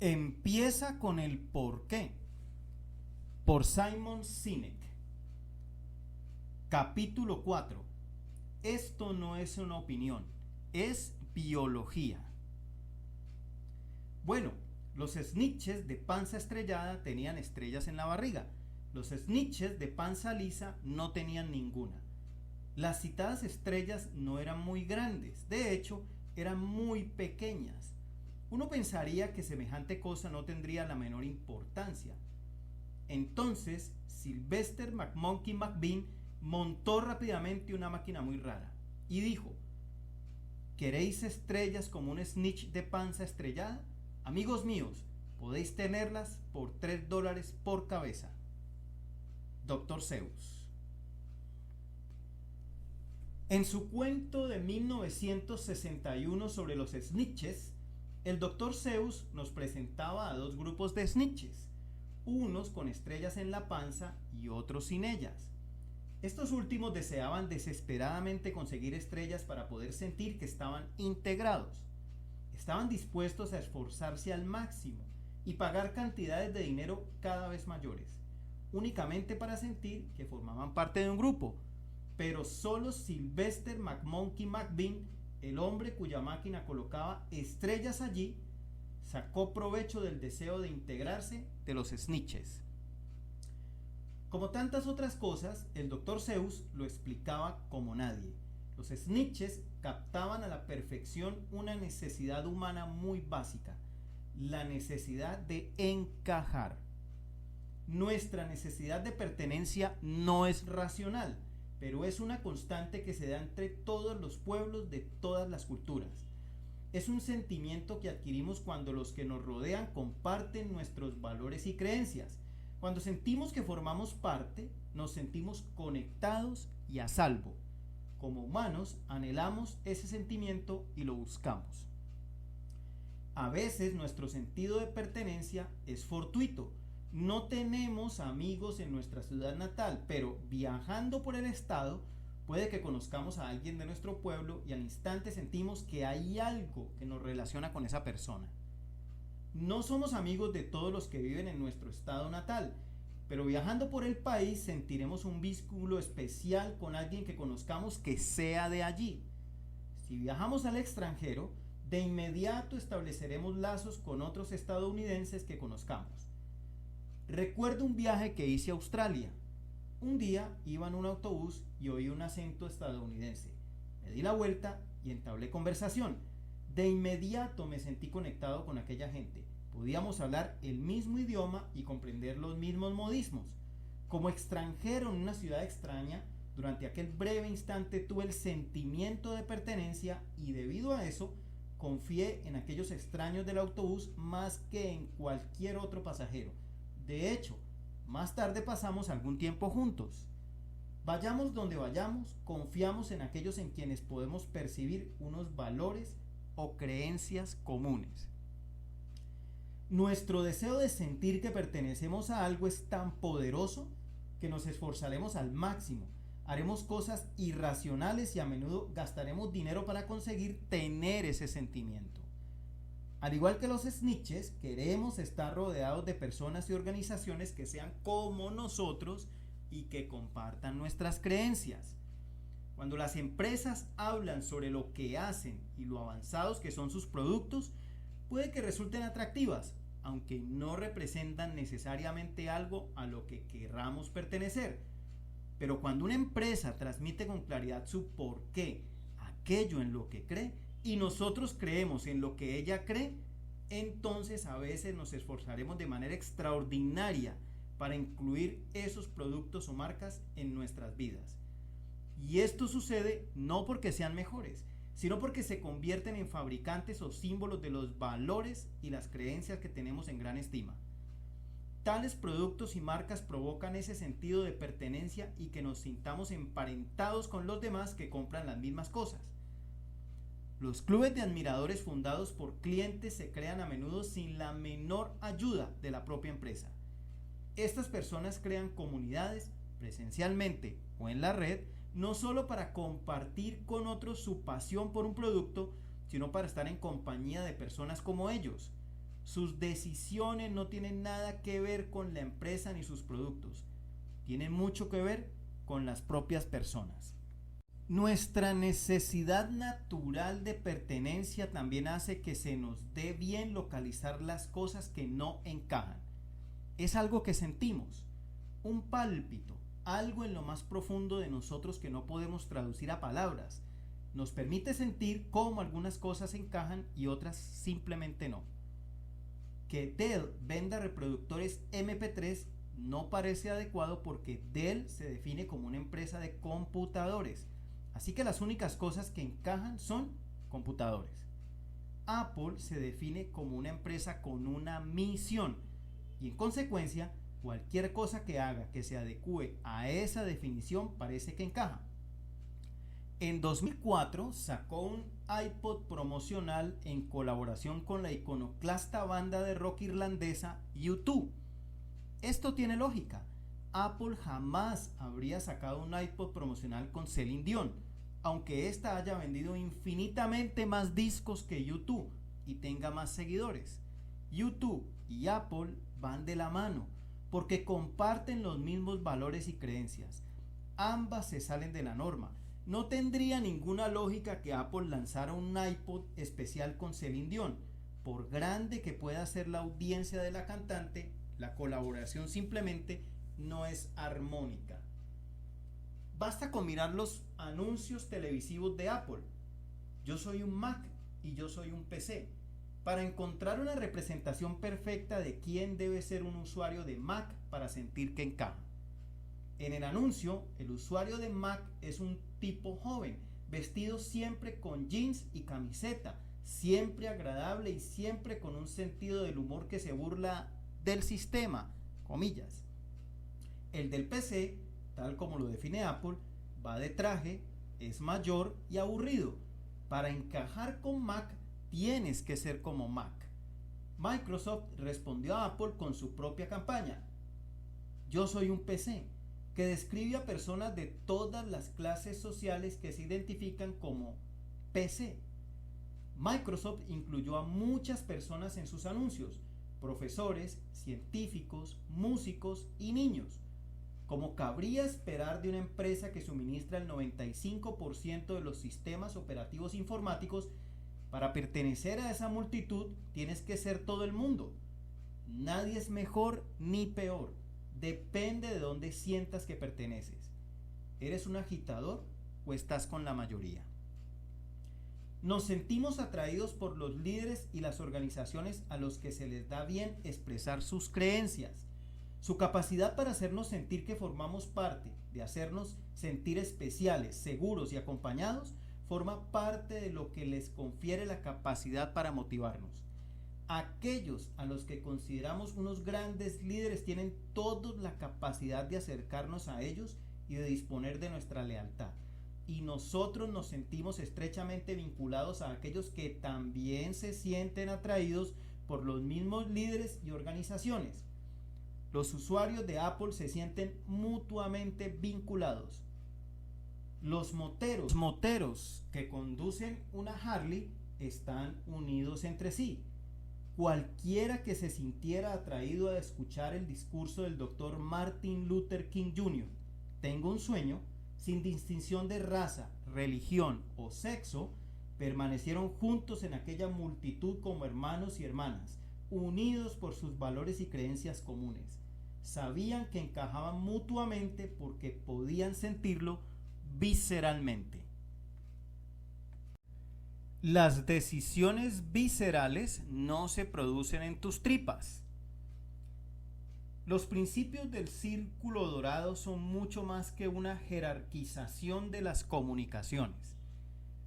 Empieza con el por qué, por Simon Sinek. Capítulo 4. Esto no es una opinión, es biología. Bueno, los snitches de panza estrellada tenían estrellas en la barriga. Los snitches de panza lisa no tenían ninguna. Las citadas estrellas no eran muy grandes, de hecho, eran muy pequeñas. Uno pensaría que semejante cosa no tendría la menor importancia. Entonces, Sylvester McMonkey McBean montó rápidamente una máquina muy rara y dijo: ¿queréis estrellas como un snitch de panza estrellada? Amigos míos, podéis tenerlas por $3 por cabeza. Dr. Seuss. En su cuento de 1961 sobre los snitches, el Dr. Seuss nos presentaba a dos grupos de snitches, unos con estrellas en la panza y otros sin ellas. Estos últimos deseaban desesperadamente conseguir estrellas para poder sentir que estaban integrados. Estaban dispuestos a esforzarse al máximo y pagar cantidades de dinero cada vez mayores, únicamente para sentir que formaban parte de un grupo. Pero solo Sylvester McMonkey McBean, el hombre cuya máquina colocaba estrellas allí, sacó provecho del deseo de integrarse de los snitches. Como tantas otras cosas, el Dr. Seuss lo explicaba como nadie. Los snitches captaban a la perfección una necesidad humana muy básica, la necesidad de encajar. Nuestra necesidad de pertenencia no es racional, pero es una constante que se da entre todos los pueblos de todas las culturas. Es un sentimiento que adquirimos cuando los que nos rodean comparten nuestros valores y creencias. Cuando sentimos que formamos parte, nos sentimos conectados y a salvo. Como humanos, anhelamos ese sentimiento y lo buscamos. A veces nuestro sentido de pertenencia es fortuito. No tenemos amigos en nuestra ciudad natal, pero viajando por el estado, puede que conozcamos a alguien de nuestro pueblo y al instante sentimos que hay algo que nos relaciona con esa persona. No somos amigos de todos los que viven en nuestro estado natal, pero viajando por el país sentiremos un vínculo especial con alguien que conozcamos que sea de allí. Si viajamos al extranjero, de inmediato estableceremos lazos con otros estadounidenses que conozcamos. Recuerdo un viaje que hice a Australia. Un día iba en un autobús y oí un acento estadounidense. Me di la vuelta y entablé conversación. De inmediato me sentí conectado con aquella gente. Podíamos hablar el mismo idioma y comprender los mismos modismos. Como extranjero en una ciudad extraña, durante aquel breve instante tuve el sentimiento de pertenencia y debido a eso confié en aquellos extraños del autobús más que en cualquier otro pasajero. De hecho, más tarde pasamos algún tiempo juntos. Vayamos donde vayamos, confiamos en aquellos en quienes podemos percibir unos valores o creencias comunes. Nuestro deseo de sentir que pertenecemos a algo es tan poderoso que nos esforzaremos al máximo, haremos cosas irracionales y a menudo gastaremos dinero para conseguir tener ese sentimiento. Al igual que los snitches, queremos estar rodeados de personas y organizaciones que sean como nosotros y que compartan nuestras creencias. Cuando las empresas hablan sobre lo que hacen y lo avanzados que son sus productos, puede que resulten atractivas, aunque no representan necesariamente algo a lo que querramos pertenecer. Pero cuando una empresa transmite con claridad su porqué, aquello en lo que cree, y nosotros creemos en lo que ella cree, entonces a veces nos esforzaremos de manera extraordinaria para incluir esos productos o marcas en nuestras vidas. Y esto sucede no porque sean mejores, sino porque se convierten en fabricantes o símbolos de los valores y las creencias que tenemos en gran estima. Tales productos y marcas provocan ese sentido de pertenencia y que nos sintamos emparentados con los demás que compran las mismas cosas. Los clubes de admiradores fundados por clientes se crean a menudo sin la menor ayuda de la propia empresa. Estas personas crean comunidades, presencialmente o en la red, no solo para compartir con otros su pasión por un producto, sino para estar en compañía de personas como ellos. Sus decisiones no tienen nada que ver con la empresa ni sus productos. Tienen mucho que ver con las propias personas. Nuestra necesidad natural de pertenencia también hace que se nos dé bien localizar las cosas que no encajan. Es algo que sentimos, un pálpito, algo en lo más profundo de nosotros que no podemos traducir a palabras. Nos permite sentir cómo algunas cosas encajan y otras simplemente no. Que Dell venda reproductores MP3 no parece adecuado porque Dell se define como una empresa de computadores. Así que las únicas cosas que encajan son computadores. Apple se define como una empresa con una misión y en consecuencia cualquier cosa que haga que se adecue a esa definición parece que encaja. En 2004 sacó un iPod promocional en colaboración con la iconoclasta banda de rock irlandesa U2. Esto tiene lógica. Apple jamás habría sacado un iPod promocional con Celine Dion, aunque ésta haya vendido infinitamente más discos que U2 y tenga más seguidores. U2 y Apple van de la mano porque comparten los mismos valores y creencias. Ambas se salen de la norma. No tendría ninguna lógica que Apple lanzara un iPod especial con Celine Dion. Por grande que pueda ser la audiencia de la cantante, la colaboración simplemente no es armónica. Basta con mirar los anuncios televisivos de Apple. Yo soy un Mac y yo soy un PC, para encontrar una representación perfecta de quién debe ser un usuario de Mac para sentir que encaja. En el anuncio, el usuario de Mac es un tipo joven, vestido siempre con jeans y camiseta, siempre agradable y siempre con un sentido del humor que se burla del sistema, comillas. El del PC, tal como lo define Apple, va de traje, es mayor y aburrido. Para encajar con Mac, tienes que ser como Mac. Microsoft respondió a Apple con su propia campaña. Yo soy un PC, que describe a personas de todas las clases sociales que se identifican como PC. Microsoft incluyó a muchas personas en sus anuncios, profesores, científicos, músicos y niños. Como cabría esperar de una empresa que suministra el 95% de los sistemas operativos informáticos, para pertenecer a esa multitud tienes que ser todo el mundo. Nadie es mejor ni peor. Depende de dónde sientas que perteneces. ¿Eres un agitador o estás con la mayoría? Nos sentimos atraídos por los líderes y las organizaciones a los que se les da bien expresar sus creencias. Su capacidad para hacernos sentir que formamos parte, de hacernos sentir especiales, seguros y acompañados, forma parte de lo que les confiere la capacidad para motivarnos. Aquellos a los que consideramos unos grandes líderes tienen todos la capacidad de acercarnos a ellos y de disponer de nuestra lealtad. Y nosotros nos sentimos estrechamente vinculados a aquellos que también se sienten atraídos por los mismos líderes y organizaciones. Los usuarios de Apple se sienten mutuamente vinculados. Los moteros que conducen una Harley están unidos entre sí. Cualquiera que se sintiera atraído a escuchar el discurso del Dr. Martin Luther King Jr., tengo un sueño, sin distinción de raza, religión o sexo, permanecieron juntos en aquella multitud como hermanos y hermanas, unidos por sus valores y creencias comunes. Sabían que encajaban mutuamente porque podían sentirlo visceralmente. Las decisiones viscerales no se producen en tus tripas. Los principios del círculo dorado son mucho más que una jerarquización de las comunicaciones.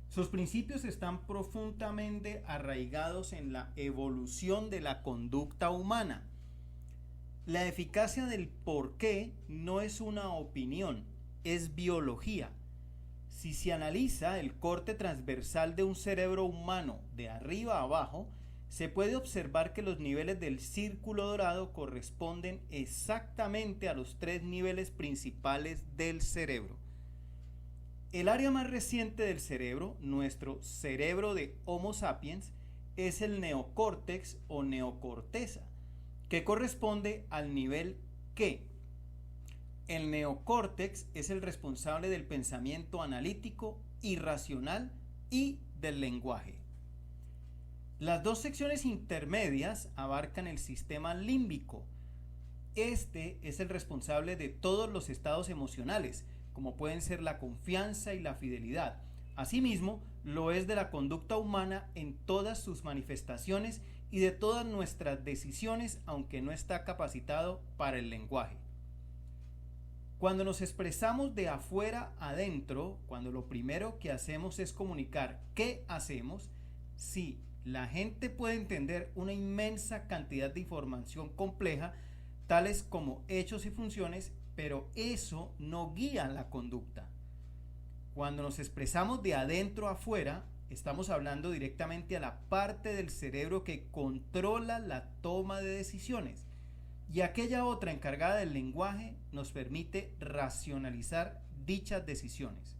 Sus principios están profundamente arraigados en la evolución de la conducta humana. La eficacia del porqué no es una opinión, es biología. Si se analiza el corte transversal de un cerebro humano de arriba a abajo, se puede observar que los niveles del círculo dorado corresponden exactamente a los 3 niveles principales del cerebro. El área más reciente del cerebro, nuestro cerebro de Homo sapiens, es el neocórtex o neocorteza, que corresponde al nivel ¿qué? El neocórtex es el responsable del pensamiento analítico, irracional y del lenguaje. Las dos secciones intermedias abarcan el sistema límbico. Este es el responsable de todos los estados emocionales, como pueden ser la confianza y la fidelidad. Asimismo, lo es de la conducta humana en todas sus manifestaciones y de todas nuestras decisiones, aunque no está capacitado para el lenguaje. Cuando nos expresamos de afuera adentro, cuando lo primero que hacemos es comunicar qué hacemos, sí, la gente puede entender una inmensa cantidad de información compleja, tales como hechos y funciones, pero eso no guía la conducta. Cuando nos expresamos de adentro a afuera, estamos hablando directamente a la parte del cerebro que controla la toma de decisiones, y aquella otra encargada del lenguaje nos permite racionalizar dichas decisiones.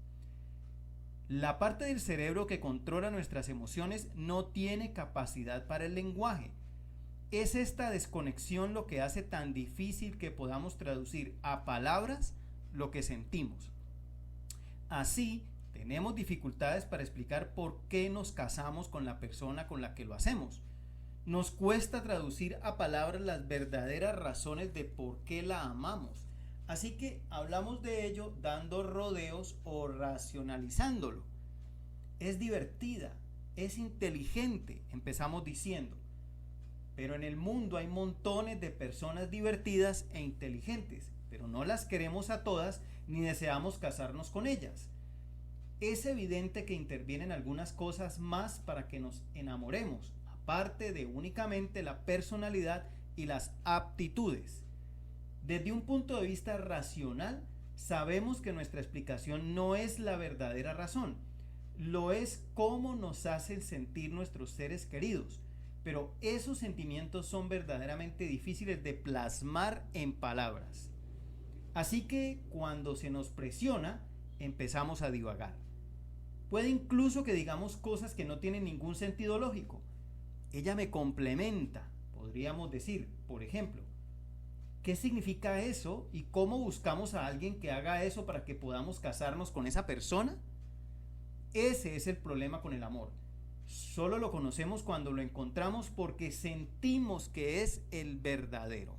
La parte del cerebro que controla nuestras emociones no tiene capacidad para el lenguaje. Es esta desconexión lo que hace tan difícil que podamos traducir a palabras lo que sentimos. Así, tenemos dificultades para explicar por qué nos casamos con la persona con la que lo hacemos. Nos cuesta traducir a palabras las verdaderas razones de por qué la amamos. Así que hablamos de ello dando rodeos o racionalizándolo. Es divertida, es inteligente, empezamos diciendo. Pero en el mundo hay montones de personas divertidas e inteligentes, pero no las queremos a todas ni deseamos casarnos con ellas. Es evidente que intervienen algunas cosas más para que nos enamoremos, aparte de únicamente la personalidad y las aptitudes. Desde un punto de vista racional, sabemos que nuestra explicación no es la verdadera razón, lo es cómo nos hacen sentir nuestros seres queridos, pero esos sentimientos son verdaderamente difíciles de plasmar en palabras. Así que cuando se nos presiona, empezamos a divagar. Puede incluso que digamos cosas que no tienen ningún sentido lógico. Ella me complementa, podríamos decir, por ejemplo. ¿Qué significa eso y cómo buscamos a alguien que haga eso para que podamos casarnos con esa persona? Ese es el problema con el amor. Solo lo conocemos cuando lo encontramos porque sentimos que es el verdadero.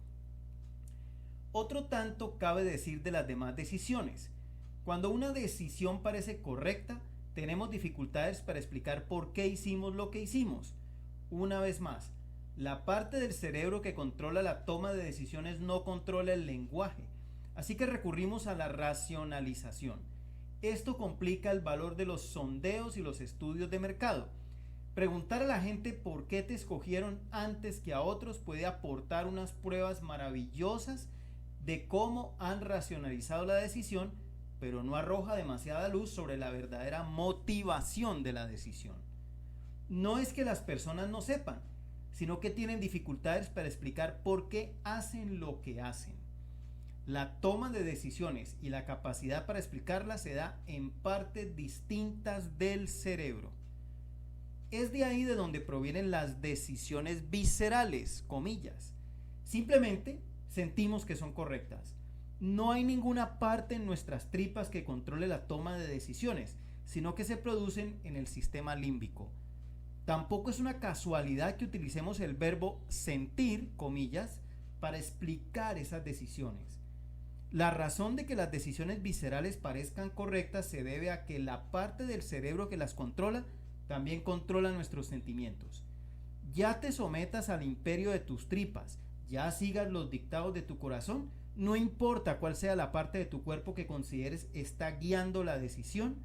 Otro tanto cabe decir de las demás decisiones. Cuando una decisión parece correcta, tenemos dificultades para explicar por qué hicimos lo que hicimos. Una vez más, la parte del cerebro que controla la toma de decisiones no controla el lenguaje, así que recurrimos a la racionalización. Esto complica el valor de los sondeos y los estudios de mercado. Preguntar a la gente por qué te escogieron antes que a otros puede aportar unas pruebas maravillosas de cómo han racionalizado la decisión, pero no arroja demasiada luz sobre la verdadera motivación de la decisión. No es que las personas no sepan, sino que tienen dificultades para explicar por qué hacen lo que hacen. La toma de decisiones y la capacidad para explicarlas se da en partes distintas del cerebro. Es de ahí de donde provienen las decisiones viscerales, comillas. Simplemente sentimos que son correctas. No hay ninguna parte en nuestras tripas que controle la toma de decisiones, sino que se producen en el sistema límbico. Tampoco es una casualidad que utilicemos el verbo sentir, comillas, para explicar esas decisiones. La razón de que las decisiones viscerales parezcan correctas se debe a que la parte del cerebro que las controla también controla nuestros sentimientos. Ya te sometas al imperio de tus tripas, ya sigas los dictados de tu corazón, no importa cuál sea la parte de tu cuerpo que consideres está guiando la decisión,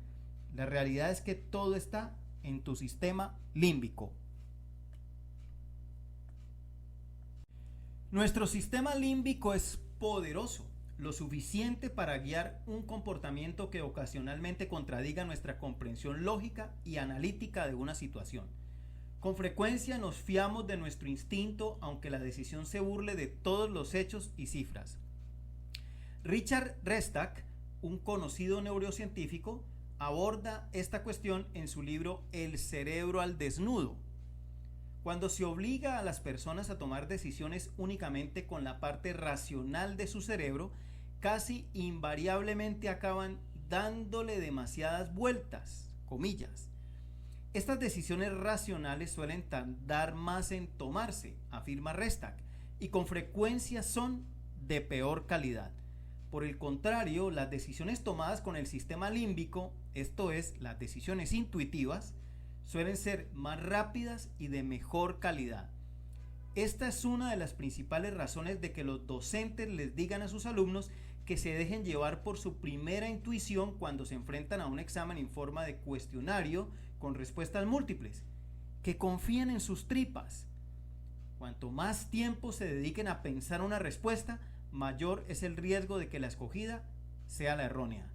la realidad es que todo está en tu sistema límbico. Nuestro sistema límbico es poderoso, lo suficiente para guiar un comportamiento que ocasionalmente contradiga nuestra comprensión lógica y analítica de una situación. Con frecuencia nos fiamos de nuestro instinto aunque la decisión se burle de todos los hechos y cifras. Richard Restak, un conocido neurocientífico, aborda esta cuestión en su libro El cerebro al desnudo. Cuando se obliga a las personas a tomar decisiones únicamente con la parte racional de su cerebro, casi invariablemente acaban dándole demasiadas vueltas, comillas. Estas decisiones racionales suelen tardar más en tomarse, afirma Restak, y con frecuencia son de peor calidad. Por el contrario, las decisiones tomadas con el sistema límbico, esto es, las decisiones intuitivas, suelen ser más rápidas y de mejor calidad. Esta es una de las principales razones de que los docentes les digan a sus alumnos que se dejen llevar por su primera intuición cuando se enfrentan a un examen en forma de cuestionario con respuestas múltiples, que confíen en sus tripas. Cuanto más tiempo se dediquen a pensar una respuesta, mayor es el riesgo de que la escogida sea la errónea.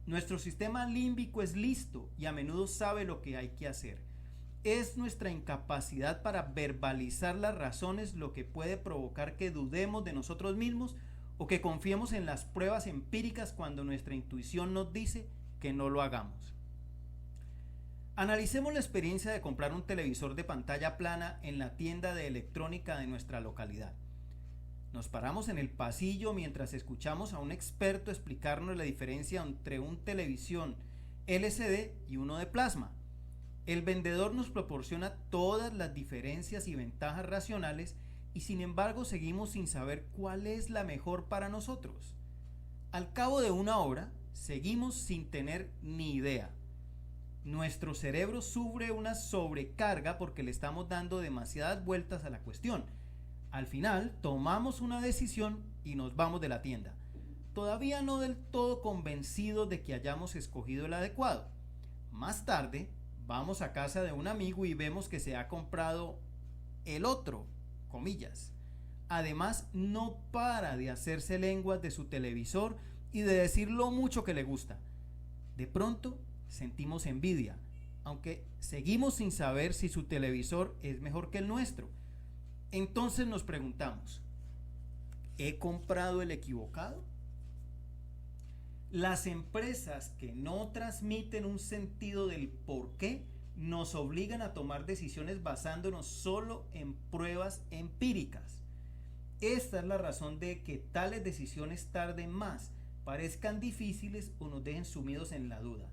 Nuestro sistema límbico es listo y a menudo sabe lo que hay que hacer. Es nuestra incapacidad para verbalizar las razones lo que puede provocar que dudemos de nosotros mismos o que confiemos en las pruebas empíricas cuando nuestra intuición nos dice que no lo hagamos. Analicemos la experiencia de comprar un televisor de pantalla plana en la tienda de electrónica de nuestra localidad. Nos paramos en el pasillo mientras escuchamos a un experto explicarnos la diferencia entre un televisión LCD y uno de plasma. El vendedor nos proporciona todas las diferencias y ventajas racionales y sin embargo seguimos sin saber cuál es la mejor para nosotros. Al cabo de una hora, seguimos sin tener ni idea. Nuestro cerebro sufre una sobrecarga porque le estamos dando demasiadas vueltas a la cuestión. Al final, tomamos una decisión y nos vamos de la tienda, todavía no del todo convencidos de que hayamos escogido el adecuado. Más tarde, vamos a casa de un amigo y vemos que se ha comprado el otro, comillas. Además, no para de hacerse lenguas de su televisor y de decir lo mucho que le gusta. De pronto, sentimos envidia, aunque seguimos sin saber si su televisor es mejor que el nuestro. Entonces nos preguntamos, ¿he comprado el equivocado? Las empresas que no transmiten un sentido del por qué nos obligan a tomar decisiones basándonos solo en pruebas empíricas. Esta es la razón de que tales decisiones tarden más, parezcan difíciles o nos dejen sumidos en la duda.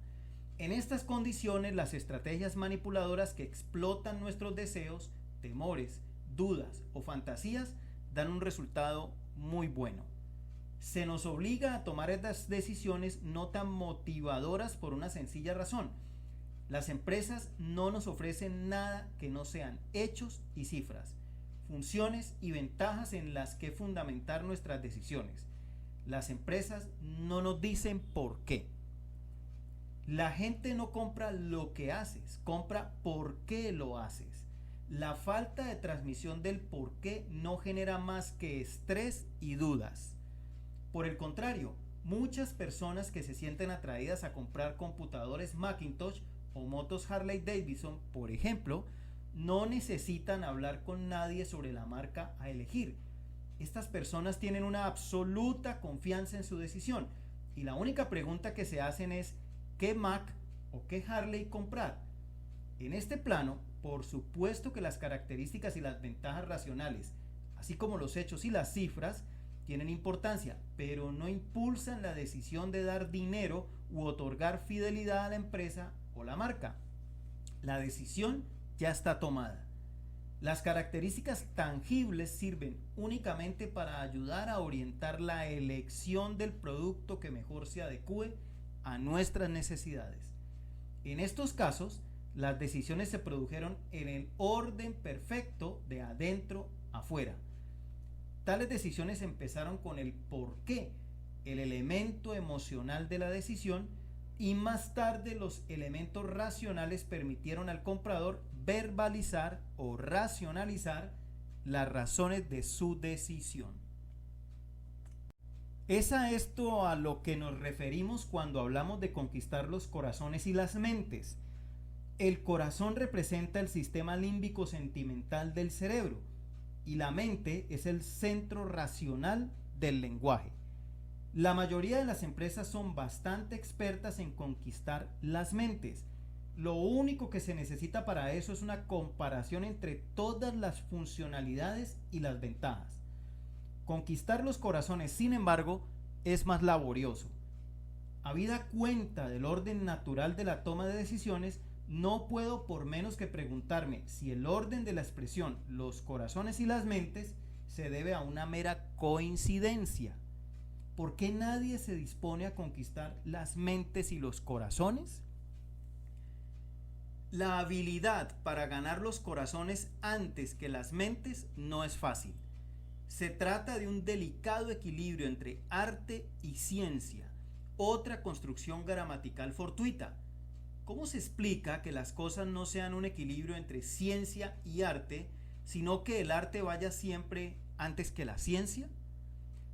En estas condiciones, las estrategias manipuladoras que explotan nuestros deseos, temores, dudas o fantasías dan un resultado muy bueno. Se nos obliga a tomar estas decisiones no tan motivadoras por una sencilla razón. Las empresas no nos ofrecen nada que no sean hechos y cifras, funciones y ventajas en las que fundamentar nuestras decisiones. Las empresas no nos dicen por qué. La gente no compra lo que haces, compra por qué lo haces. La falta de transmisión del por qué no genera más que estrés y dudas. Por el contrario, muchas personas que se sienten atraídas a comprar computadores Macintosh o motos Harley Davidson, por ejemplo, no necesitan hablar con nadie sobre la marca a elegir. Estas personas tienen una absoluta confianza en su decisión y la única pregunta que se hacen es ¿qué Mac o qué Harley comprar? En este plano, por supuesto que las características y las ventajas racionales, así como los hechos y las cifras, tienen importancia, pero no impulsan la decisión de dar dinero u otorgar fidelidad a la empresa o la marca. La decisión ya está tomada. Las características tangibles sirven únicamente para ayudar a orientar la elección del producto que mejor se adecue a nuestras necesidades. En estos casos, las decisiones se produjeron en el orden perfecto de adentro a afuera. Tales decisiones empezaron con el por qué, el elemento emocional de la decisión, y más tarde los elementos racionales permitieron al comprador verbalizar o racionalizar las razones de su decisión. Es a esto a lo que nos referimos cuando hablamos de conquistar los corazones y las mentes. El corazón representa el sistema límbico sentimental del cerebro y la mente es el centro racional del lenguaje. La mayoría de las empresas son bastante expertas en conquistar las mentes, Lo único que se necesita para eso es una comparación entre todas las funcionalidades y las ventajas. Conquistar los corazones, sin embargo, es más laborioso. Habida cuenta del orden natural de la toma de decisiones, no puedo por menos que preguntarme si el orden de la expresión los corazones y las mentes se debe a una mera coincidencia. ¿Por qué nadie se dispone a conquistar las mentes y los corazones? La habilidad para ganar los corazones antes que las mentes no es fácil. Se trata de un delicado equilibrio entre arte y ciencia, otra construcción gramatical fortuita. ¿Cómo se explica que las cosas no sean un equilibrio entre ciencia y arte, sino que el arte vaya siempre antes que la ciencia?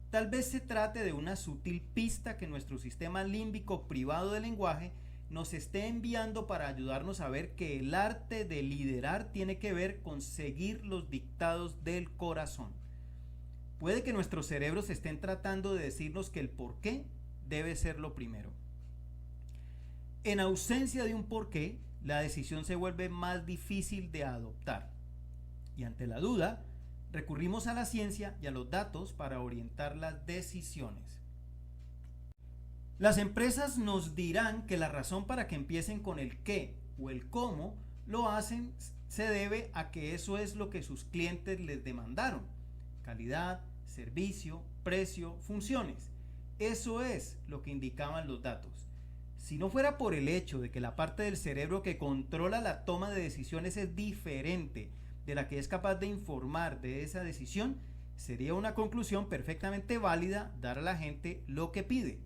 Tal vez se trate de una sutil pista que nuestro sistema límbico privado del lenguaje nos esté enviando para ayudarnos a ver que el arte de liderar tiene que ver con seguir los dictados del corazón. Puede que nuestros cerebros estén tratando de decirnos que el por qué debe ser lo primero. En ausencia de un por qué, la decisión se vuelve más difícil de adoptar. Y ante la duda, recurrimos a la ciencia y a los datos para orientar las decisiones. Las empresas nos dirán que la razón para que empiecen con el qué o el cómo lo hacen se debe a que eso es lo que sus clientes les demandaron. Calidad, servicio, precio, funciones. Eso es lo que indicaban los datos. Si no fuera por el hecho de que la parte del cerebro que controla la toma de decisiones es diferente de la que es capaz de informar de esa decisión, sería una conclusión perfectamente válida dar a la gente lo que pide.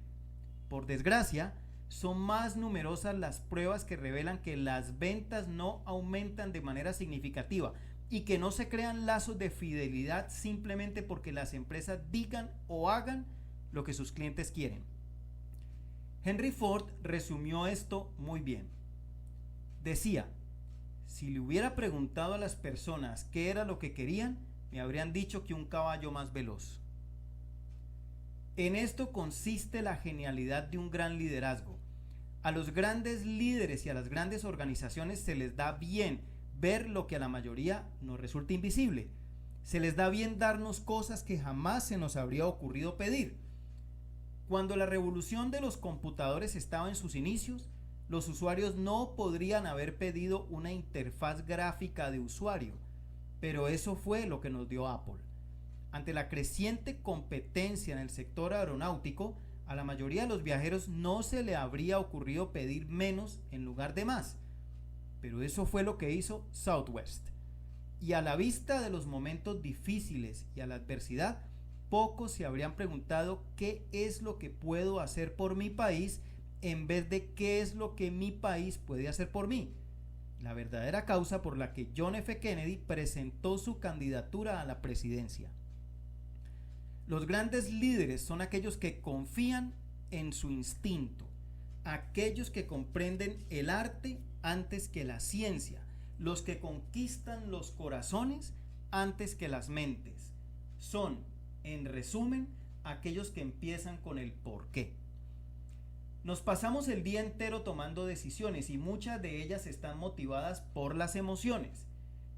Por desgracia, son más numerosas las pruebas que revelan que las ventas no aumentan de manera significativa y que no se crean lazos de fidelidad simplemente porque las empresas digan o hagan lo que sus clientes quieren. Henry Ford resumió esto muy bien. Decía: si le hubiera preguntado a las personas qué era lo que querían, me habrían dicho que un caballo más veloz. En esto consiste la genialidad de un gran liderazgo. A los grandes líderes y a las grandes organizaciones se les da bien ver lo que a la mayoría nos resulta invisible. Se les da bien darnos cosas que jamás se nos habría ocurrido pedir. Cuando la revolución de los computadores estaba en sus inicios, los usuarios no podrían haber pedido una interfaz gráfica de usuario, pero eso fue lo que nos dio Apple. Ante la creciente competencia en el sector aeronáutico, a la mayoría de los viajeros no se le habría ocurrido pedir menos en lugar de más, pero eso fue lo que hizo Southwest. Y a la vista de los momentos difíciles y a la adversidad, pocos se habrían preguntado qué es lo que puedo hacer por mi país en vez de qué es lo que mi país puede hacer por mí. La verdadera causa por la que John F. Kennedy presentó su candidatura a la presidencia. Los grandes líderes son aquellos que confían en su instinto, aquellos que comprenden el arte antes que la ciencia, los que conquistan los corazones antes que las mentes. Son, en resumen, aquellos que empiezan con el por qué. Nos pasamos el día entero tomando decisiones y muchas de ellas están motivadas por las emociones.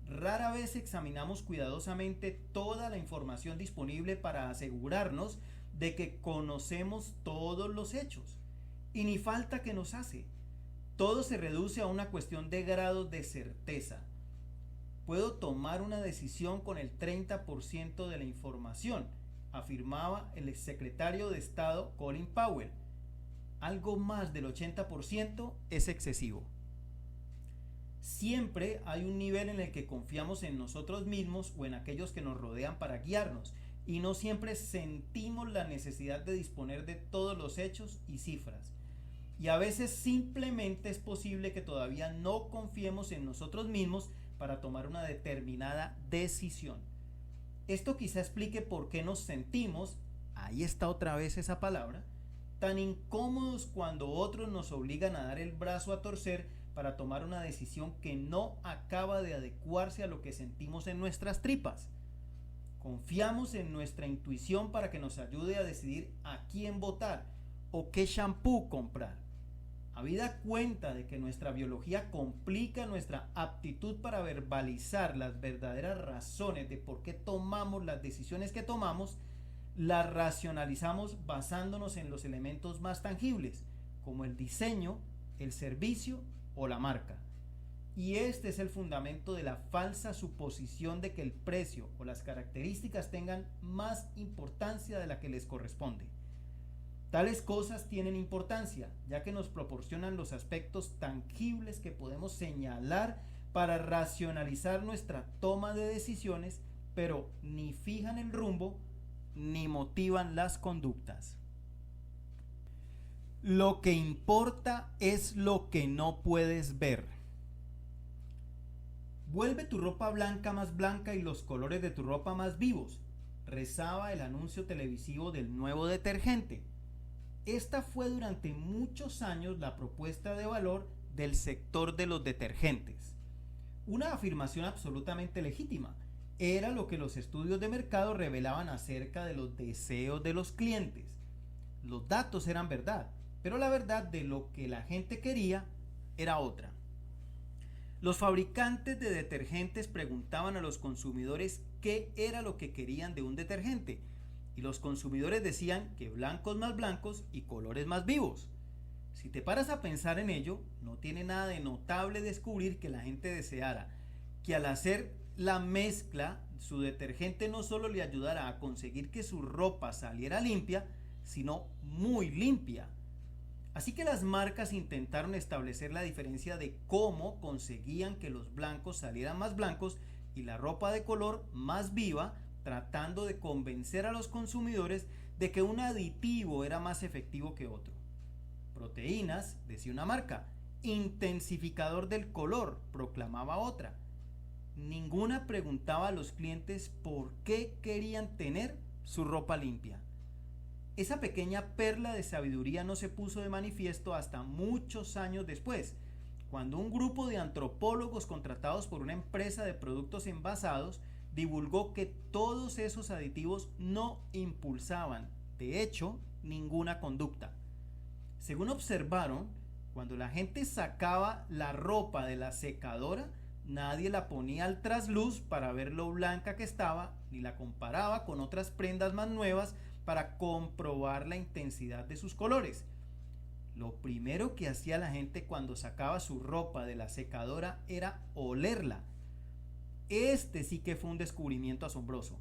Rara vez examinamos cuidadosamente toda la información disponible para asegurarnos de que conocemos todos los hechos. Y ni falta que nos hace. Todo se reduce a una cuestión de grados de certeza. Puedo tomar una decisión con el 30% de la información, afirmaba el exsecretario de Estado Colin Powell. Algo más del 80% es excesivo. Siempre hay un nivel en el que confiamos en nosotros mismos o en aquellos que nos rodean para guiarnos, y no siempre sentimos la necesidad de disponer de todos los hechos y cifras. Y a veces simplemente es posible que todavía no confiemos en nosotros mismos para tomar una determinada decisión. Esto quizá explique por qué nos sentimos, ahí está otra vez esa palabra, tan incómodos cuando otros nos obligan a dar el brazo a torcer para tomar una decisión que no acaba de adecuarse a lo que sentimos en nuestras tripas. Confiamos en nuestra intuición para que nos ayude a decidir a quién votar o qué shampoo comprar. Habida cuenta de que nuestra biología complica nuestra aptitud para verbalizar las verdaderas razones de por qué tomamos las decisiones que tomamos, las racionalizamos basándonos en los elementos más tangibles, como el diseño, el servicio o la marca. Y este es el fundamento de la falsa suposición de que el precio o las características tengan más importancia de la que les corresponde. Tales cosas tienen importancia, ya que nos proporcionan los aspectos tangibles que podemos señalar para racionalizar nuestra toma de decisiones, pero ni fijan el rumbo ni motivan las conductas. Lo que importa es lo que no puedes ver. Vuelve tu ropa blanca más blanca y los colores de tu ropa más vivos, rezaba el anuncio televisivo del nuevo detergente. Esta fue durante muchos años la propuesta de valor del sector de los detergentes. Una afirmación absolutamente legítima. Era lo que los estudios de mercado revelaban acerca de los deseos de los clientes. Los datos eran verdad, pero la verdad de lo que la gente quería era otra. Los fabricantes de detergentes preguntaban a los consumidores qué era lo que querían de un detergente. Y los consumidores decían que blancos más blancos y colores más vivos. Si te paras a pensar en ello, no tiene nada de notable descubrir que la gente deseara que al hacer la mezcla, su detergente no solo le ayudara a conseguir que su ropa saliera limpia, sino muy limpia. Así que las marcas intentaron establecer la diferencia de cómo conseguían que los blancos salieran más blancos y la ropa de color más viva, tratando de convencer a los consumidores de que un aditivo era más efectivo que otro. Proteínas, decía una marca, intensificador del color, proclamaba otra. Ninguna preguntaba a los clientes por qué querían tener su ropa limpia. Esa pequeña perla de sabiduría no se puso de manifiesto hasta muchos años después, cuando un grupo de antropólogos contratados por una empresa de productos envasados divulgó que todos esos aditivos no impulsaban, de hecho, ninguna conducta. Según observaron, cuando la gente sacaba la ropa de la secadora, nadie la ponía al trasluz para ver lo blanca que estaba, ni la comparaba con otras prendas más nuevas para comprobar la intensidad de sus colores. Lo primero que hacía la gente cuando sacaba su ropa de la secadora era olerla. Este sí que fue un descubrimiento asombroso.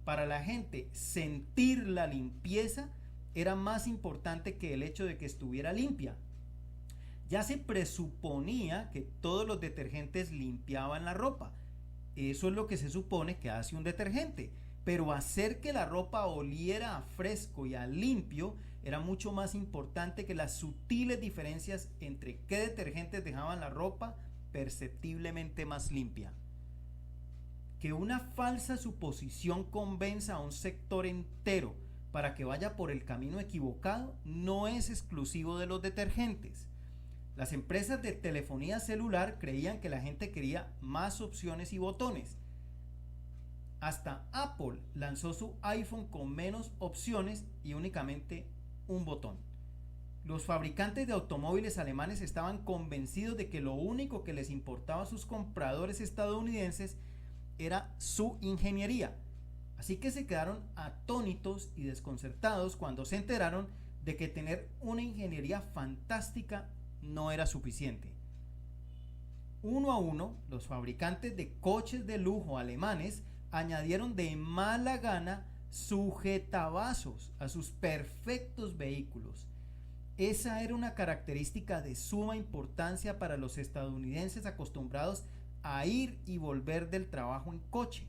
Para la gente, sentir la limpieza era más importante que el hecho de que estuviera limpia. Ya se presuponía que todos los detergentes limpiaban la ropa. Eso es lo que se supone que hace un detergente. Pero hacer que la ropa oliera a fresco y a limpio era mucho más importante que las sutiles diferencias entre qué detergentes dejaban la ropa perceptiblemente más limpia. Que una falsa suposición convenza a un sector entero para que vaya por el camino equivocado no es exclusivo de los detergentes. Las empresas de telefonía celular creían que la gente quería más opciones y botones. Hasta Apple lanzó su iPhone con menos opciones y únicamente un botón. Los fabricantes de automóviles alemanes estaban convencidos de que lo único que les importaba a sus compradores estadounidenses era su ingeniería. Así que se quedaron atónitos y desconcertados cuando se enteraron de que tener una ingeniería fantástica no era suficiente. Uno a uno, los fabricantes de coches de lujo alemanes añadieron de mala gana sujetavasos a sus perfectos vehículos. Esa era una característica de suma importancia para los estadounidenses acostumbrados a ir y volver del trabajo en coche,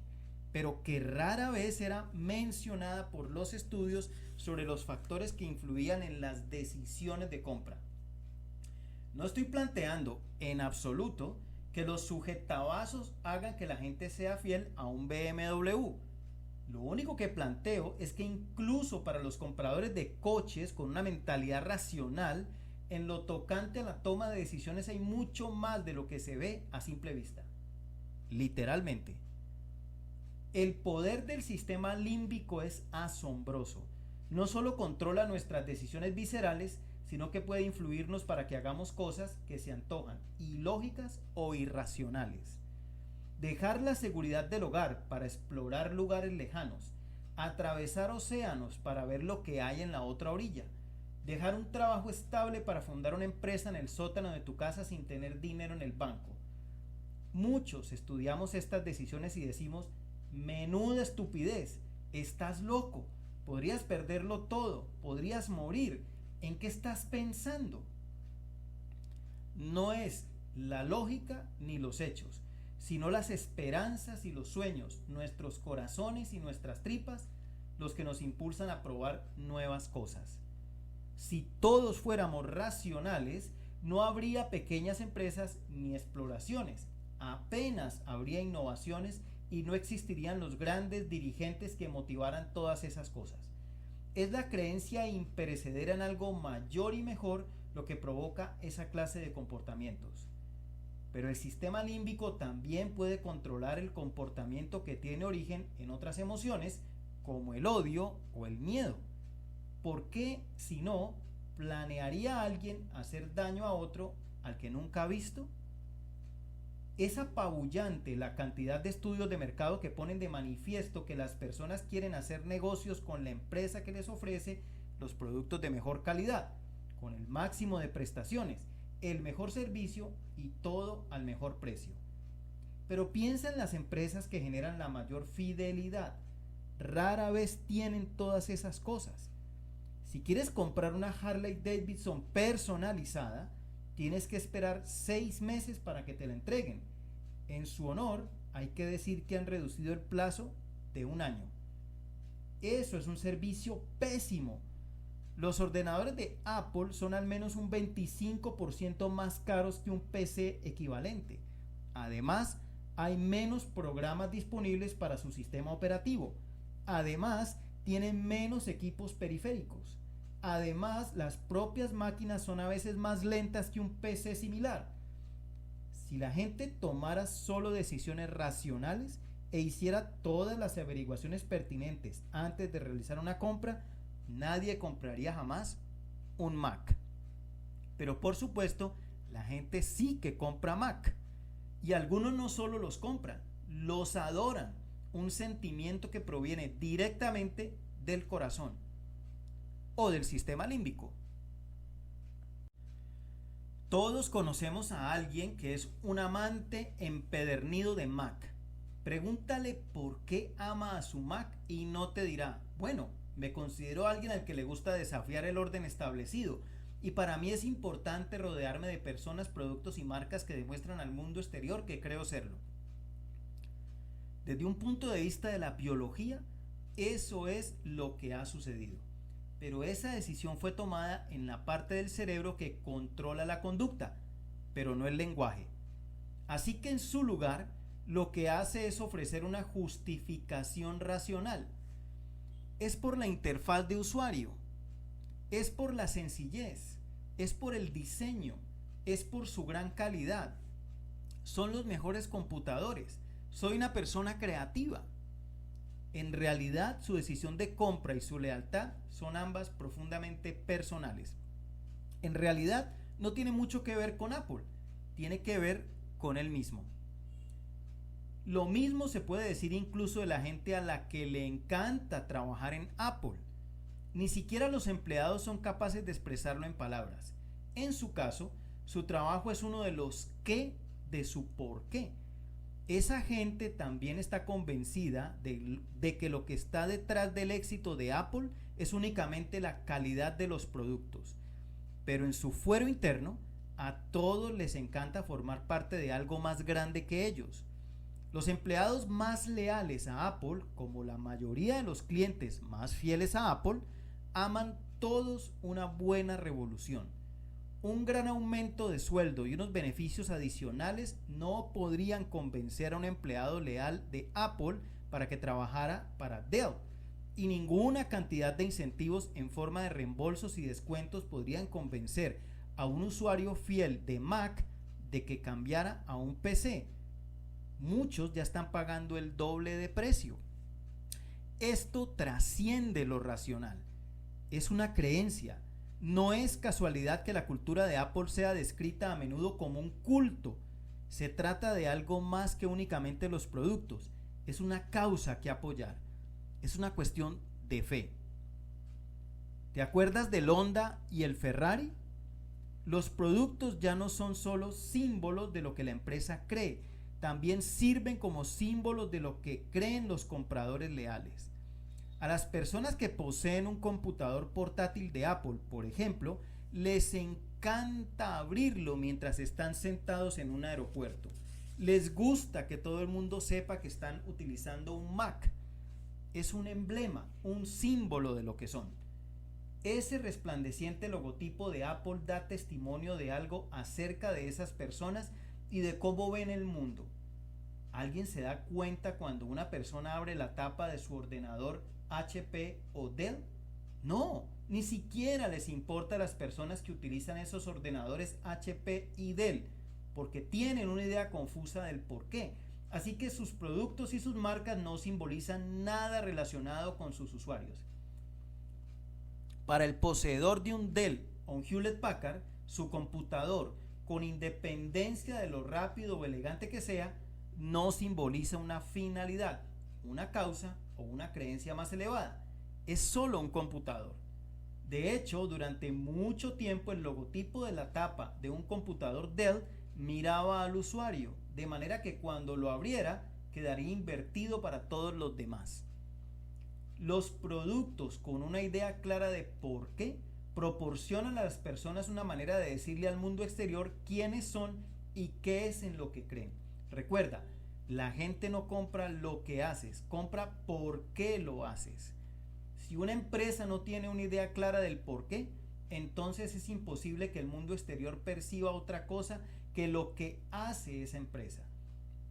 pero que rara vez era mencionada por los estudios sobre los factores que influían en las decisiones de compra. No estoy planteando en absoluto que los sujetavasos hagan que la gente sea fiel a un BMW. Lo único que planteo es que incluso para los compradores de coches con una mentalidad racional, en lo tocante a la toma de decisiones hay mucho más de lo que se ve a simple vista. Literalmente. El poder del sistema límbico es asombroso. No solo controla nuestras decisiones viscerales, sino que puede influirnos para que hagamos cosas que se antojan ilógicas o irracionales. Dejar la seguridad del hogar para explorar lugares lejanos, atravesar océanos para ver lo que hay en la otra orilla, dejar un trabajo estable para fundar una empresa en el sótano de tu casa sin tener dinero en el banco. Muchos estudiamos estas decisiones y decimos: menuda estupidez, estás loco, podrías perderlo todo, podrías morir, ¿en qué estás pensando? No es la lógica ni los hechos, sino las esperanzas y los sueños, nuestros corazones y nuestras tripas, los que nos impulsan a probar nuevas cosas. Si todos fuéramos racionales, no habría pequeñas empresas ni exploraciones, apenas habría innovaciones y no existirían los grandes dirigentes que motivaran todas esas cosas. Es la creencia imperecedera en algo mayor y mejor lo que provoca esa clase de comportamientos. Pero el sistema límbico también puede controlar el comportamiento que tiene origen en otras emociones, como el odio o el miedo. ¿Por qué, si no, planearía alguien hacer daño a otro al que nunca ha visto? Es apabullante la cantidad de estudios de mercado que ponen de manifiesto que las personas quieren hacer negocios con la empresa que les ofrece los productos de mejor calidad, con el máximo de prestaciones, el mejor servicio y todo al mejor precio. Pero piensa en las empresas que generan la mayor fidelidad. Rara vez tienen todas esas cosas. Si quieres comprar una Harley Davidson personalizada, tienes que esperar 6 meses para que te la entreguen. En su honor, hay que decir que han reducido el plazo de 1 año. Eso es un servicio pésimo. Los ordenadores de Apple son al menos un 25% más caros que un PC equivalente. Además, hay menos programas disponibles para su sistema operativo. Además, tienen menos equipos periféricos. Además, las propias máquinas son a veces más lentas que un PC similar. Si la gente tomara solo decisiones racionales e hiciera todas las averiguaciones pertinentes antes de realizar una compra, nadie compraría jamás un Mac. Pero por supuesto, la gente sí que compra Mac. Y algunos no solo los compran, los adoran. Un sentimiento que proviene directamente del corazón o del sistema límbico. Todos conocemos a alguien que es un amante empedernido de Mac. Pregúntale por qué ama a su Mac y no te dirá: bueno, me considero alguien al que le gusta desafiar el orden establecido y para mí es importante rodearme de personas, productos y marcas que demuestran al mundo exterior que creo serlo. Desde un punto de vista de la biología, eso es lo que ha sucedido. Pero esa decisión fue tomada en la parte del cerebro que controla la conducta, pero no el lenguaje. Así que en su lugar, lo que hace es ofrecer una justificación racional. Es por la interfaz de usuario, es por la sencillez, es por el diseño, es por su gran calidad. Son los mejores computadores. Soy una persona creativa. En realidad, su decisión de compra y su lealtad son ambas profundamente personales. En realidad, no tiene mucho que ver con Apple, tiene que ver con él mismo. Lo mismo se puede decir incluso de la gente a la que le encanta trabajar en Apple. Ni siquiera los empleados son capaces de expresarlo en palabras. En su caso, su trabajo es uno de los qué de su por qué. Esa gente también está convencida de que lo que está detrás del éxito de Apple es únicamente la calidad de los productos. Pero en su fuero interno, a todos les encanta formar parte de algo más grande que ellos. Los empleados más leales a Apple, como la mayoría de los clientes más fieles a Apple, aman todos una buena revolución. Un gran aumento de sueldo y unos beneficios adicionales no podrían convencer a un empleado leal de Apple para que trabajara para Dell. Y ninguna cantidad de incentivos en forma de reembolsos y descuentos podrían convencer a un usuario fiel de Mac de que cambiara a un PC. Muchos ya están pagando el doble de precio. Esto trasciende lo racional. Es una creencia. No es casualidad que la cultura de Apple sea descrita a menudo como un culto. Se trata de algo más que únicamente los productos. Es una causa que apoyar. Es una cuestión de fe. ¿Te acuerdas del Honda y el Ferrari? Los productos ya no son solo símbolos de lo que la empresa cree, también sirven como símbolos de lo que creen los compradores leales. A las personas que poseen un computador portátil de Apple, por ejemplo, les encanta abrirlo mientras están sentados en un aeropuerto. Les gusta que todo el mundo sepa que están utilizando un Mac. Es un emblema, un símbolo de lo que son. Ese resplandeciente logotipo de Apple da testimonio de algo acerca de esas personas y de cómo ven el mundo. ¿Alguien se da cuenta cuando una persona abre la tapa de su ordenador HP o Dell? No, ni siquiera les importa a las personas que utilizan esos ordenadores HP y Dell, porque tienen una idea confusa del por qué. Así que sus productos y sus marcas no simbolizan nada relacionado con sus usuarios. Para el poseedor de un Dell o un Hewlett Packard, su computador, con independencia de lo rápido o elegante que sea, no simboliza una finalidad, una causa o una creencia más elevada. Es solo un computador. De hecho, durante mucho tiempo el logotipo de la tapa de un computador Dell miraba al usuario, de manera que cuando lo abriera quedaría invertido para todos los demás. Los productos con una idea clara de por qué proporcionan a las personas una manera de decirle al mundo exterior quiénes son y qué es en lo que creen. Recuerda, la gente no compra lo que haces, compra por qué lo haces. Si una empresa no tiene una idea clara del por qué, entonces es imposible que el mundo exterior perciba otra cosa que lo que hace esa empresa.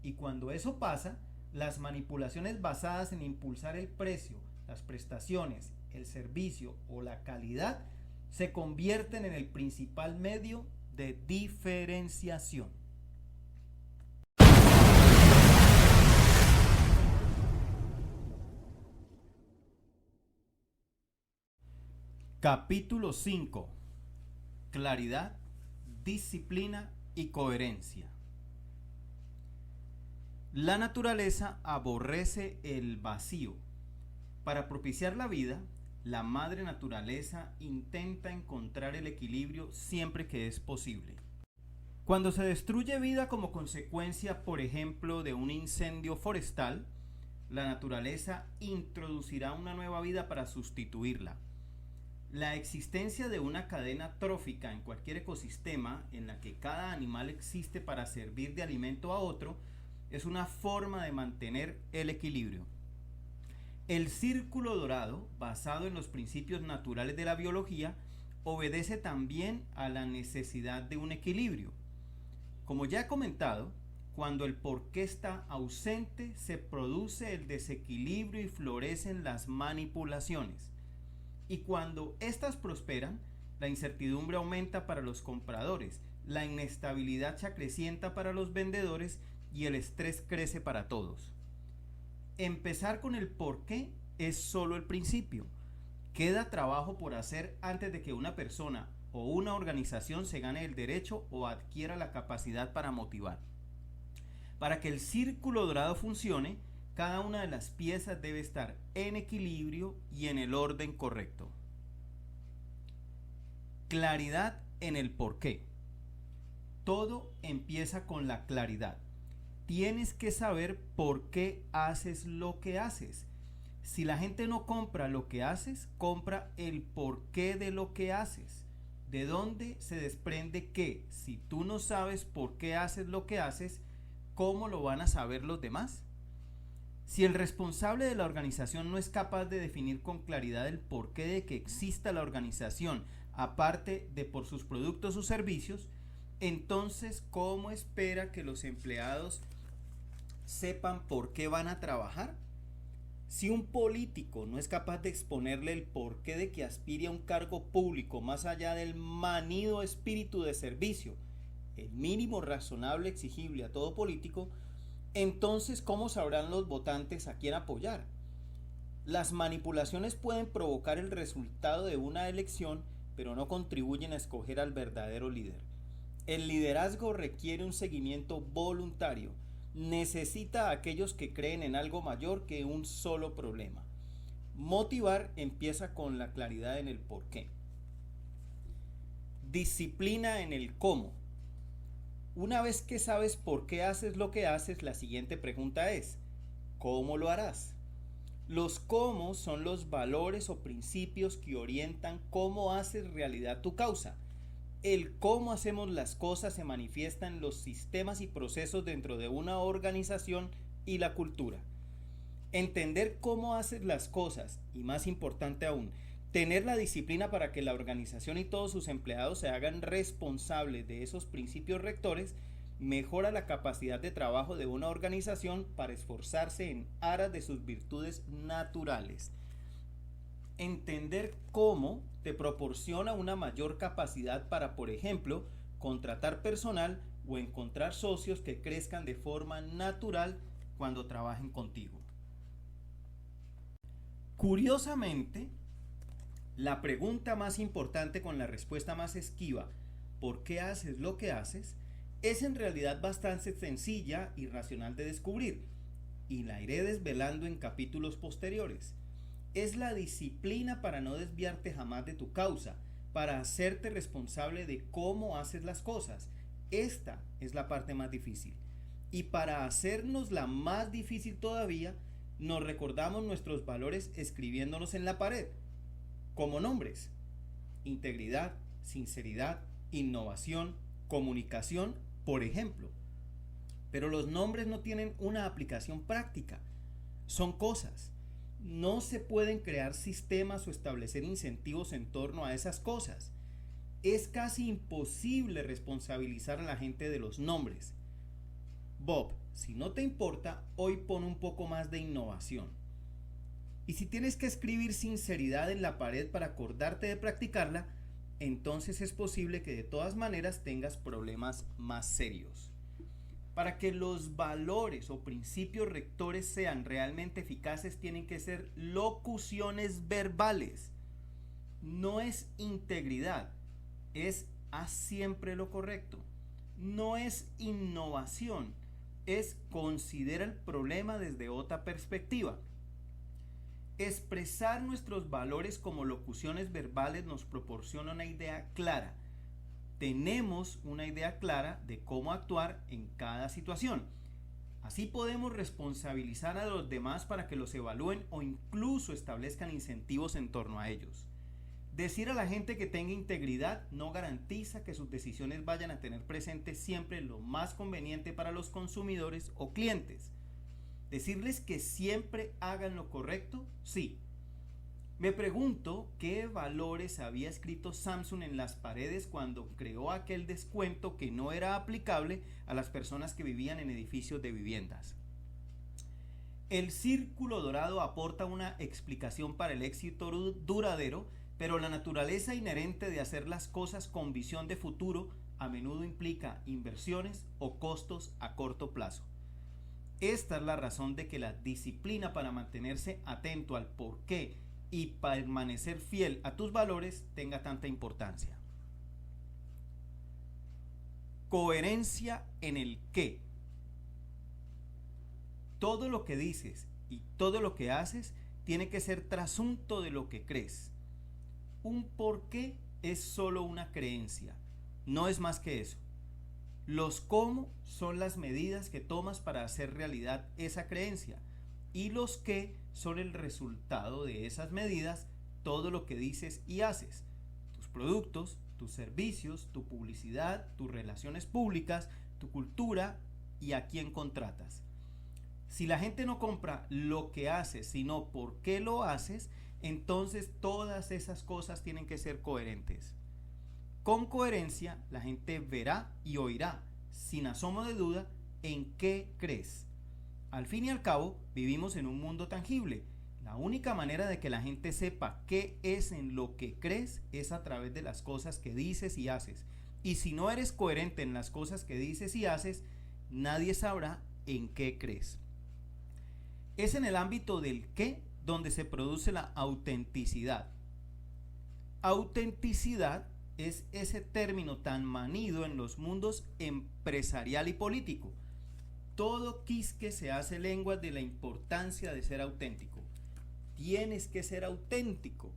Y cuando eso pasa, las manipulaciones basadas en impulsar el precio, las prestaciones, el servicio o la calidad se convierten en el principal medio de diferenciación. Capítulo 5. Claridad, disciplina y coherencia. La naturaleza aborrece el vacío. Para propiciar la vida, la madre naturaleza intenta encontrar el equilibrio siempre que es posible. Cuando se destruye vida como consecuencia, por ejemplo, de un incendio forestal, la naturaleza introducirá una nueva vida para sustituirla. La existencia de una cadena trófica en cualquier ecosistema en la que cada animal existe para servir de alimento a otro es una forma de mantener el equilibrio. El círculo dorado, basado en los principios naturales de la biología, obedece también a la necesidad de un equilibrio. Como ya he comentado, cuando el porqué está ausente, se produce el desequilibrio y florecen las manipulaciones. Y cuando éstas prosperan, la incertidumbre aumenta para los compradores, la inestabilidad se acrecienta para los vendedores y el estrés crece para todos. Empezar con el por qué es solo el principio. Queda trabajo por hacer antes de que una persona o una organización se gane el derecho o adquiera la capacidad para motivar. Para que el círculo dorado funcione, cada una de las piezas debe estar en equilibrio y en el orden correcto. Claridad en el porqué. Todo empieza con la claridad. Tienes que saber por qué haces lo que haces. Si la gente no compra lo que haces, compra el porqué de lo que haces. ¿De dónde se desprende que si tú no sabes por qué haces lo que haces, cómo lo van a saber los demás? Si el responsable de la organización no es capaz de definir con claridad el porqué de que exista la organización, aparte de por sus productos o servicios, entonces, ¿cómo espera que los empleados sepan por qué van a trabajar? Si un político no es capaz de exponerle el porqué de que aspire a un cargo público más allá del manido espíritu de servicio, el mínimo razonable exigible a todo político, entonces ¿cómo sabrán los votantes a quién apoyar? Las manipulaciones pueden provocar el resultado de una elección pero no contribuyen a escoger al verdadero líder. El liderazgo requiere un seguimiento voluntario. Necesita a aquellos que creen en algo mayor que un solo problema. Motivar empieza con la claridad en el por qué. Disciplina en el cómo. Una vez que sabes por qué haces lo que haces, la siguiente pregunta es, ¿cómo lo harás? Los cómo son los valores o principios que orientan cómo haces realidad tu causa. El cómo hacemos las cosas se manifiesta en los sistemas y procesos dentro de una organización y la cultura. Entender cómo haces las cosas, y más importante aún, tener la disciplina para que la organización y todos sus empleados se hagan responsables de esos principios rectores, mejora la capacidad de trabajo de una organización para esforzarse en aras de sus virtudes naturales. Entender cómo te proporciona una mayor capacidad para, por ejemplo, contratar personal o encontrar socios que crezcan de forma natural cuando trabajen contigo. Curiosamente, la pregunta más importante con la respuesta más esquiva, ¿por qué haces lo que haces?, es en realidad bastante sencilla y racional de descubrir, y la iré desvelando en capítulos posteriores. Es la disciplina para no desviarte jamás de tu causa, para hacerte responsable de cómo haces las cosas. Esta es la parte más difícil. Y para hacernos la más difícil todavía, nos recordamos nuestros valores escribiéndonos en la pared, como nombres: integridad, sinceridad, innovación, comunicación, por ejemplo. Pero los nombres no tienen una aplicación práctica, son cosas. No se pueden crear sistemas o establecer incentivos en torno a esas cosas. Es casi imposible responsabilizar a la gente de los nombres. Bob, si no te importa, hoy pon un poco más de innovación. Y si tienes que escribir sinceridad en la pared para acordarte de practicarla, entonces es posible que de todas maneras tengas problemas más serios. Para que los valores o principios rectores sean realmente eficaces, tienen que ser locuciones verbales. No es integridad, es haz siempre lo correcto. No es innovación, es considera el problema desde otra perspectiva. Expresar nuestros valores como locuciones verbales nos proporciona una idea clara. Tenemos una idea clara de cómo actuar en cada situación. Así podemos responsabilizar a los demás para que los evalúen o incluso establezcan incentivos en torno a ellos. Decir a la gente que tenga integridad no garantiza que sus decisiones vayan a tener presente siempre lo más conveniente para los consumidores o clientes. Decirles que siempre hagan lo correcto, sí. Me pregunto qué valores había escrito Samsung en las paredes cuando creó aquel descuento que no era aplicable a las personas que vivían en edificios de viviendas. El círculo dorado aporta una explicación para el éxito duradero, pero la naturaleza inherente de hacer las cosas con visión de futuro a menudo implica inversiones o costos a corto plazo. Esta es la razón de que la disciplina para mantenerse atento al porqué y permanecer fiel a tus valores tenga tanta importancia. Coherencia en el qué. Todo lo que dices y todo lo que haces tiene que ser trasunto de lo que crees. Un porqué es solo una creencia, no es más que eso. Los cómo son las medidas que tomas para hacer realidad esa creencia, y los qué son el resultado de esas medidas, todo lo que dices y haces. Tus productos, tus servicios, tu publicidad, tus relaciones públicas, tu cultura y a quién contratas. Si la gente no compra lo que haces, sino por qué lo haces, entonces todas esas cosas tienen que ser coherentes. Con coherencia, la gente verá y oirá, sin asomo de duda, en qué crees. Al fin y al cabo, vivimos en un mundo tangible. La única manera de que la gente sepa qué es en lo que crees es a través de las cosas que dices y haces. Y si no eres coherente en las cosas que dices y haces, nadie sabrá en qué crees. Es en el ámbito del qué donde se produce la autenticidad. Autenticidad es ese término tan manido en los mundos empresarial y político. Todo quisque se hace lenguas de la importancia de ser auténtico. Tienes que ser auténtico.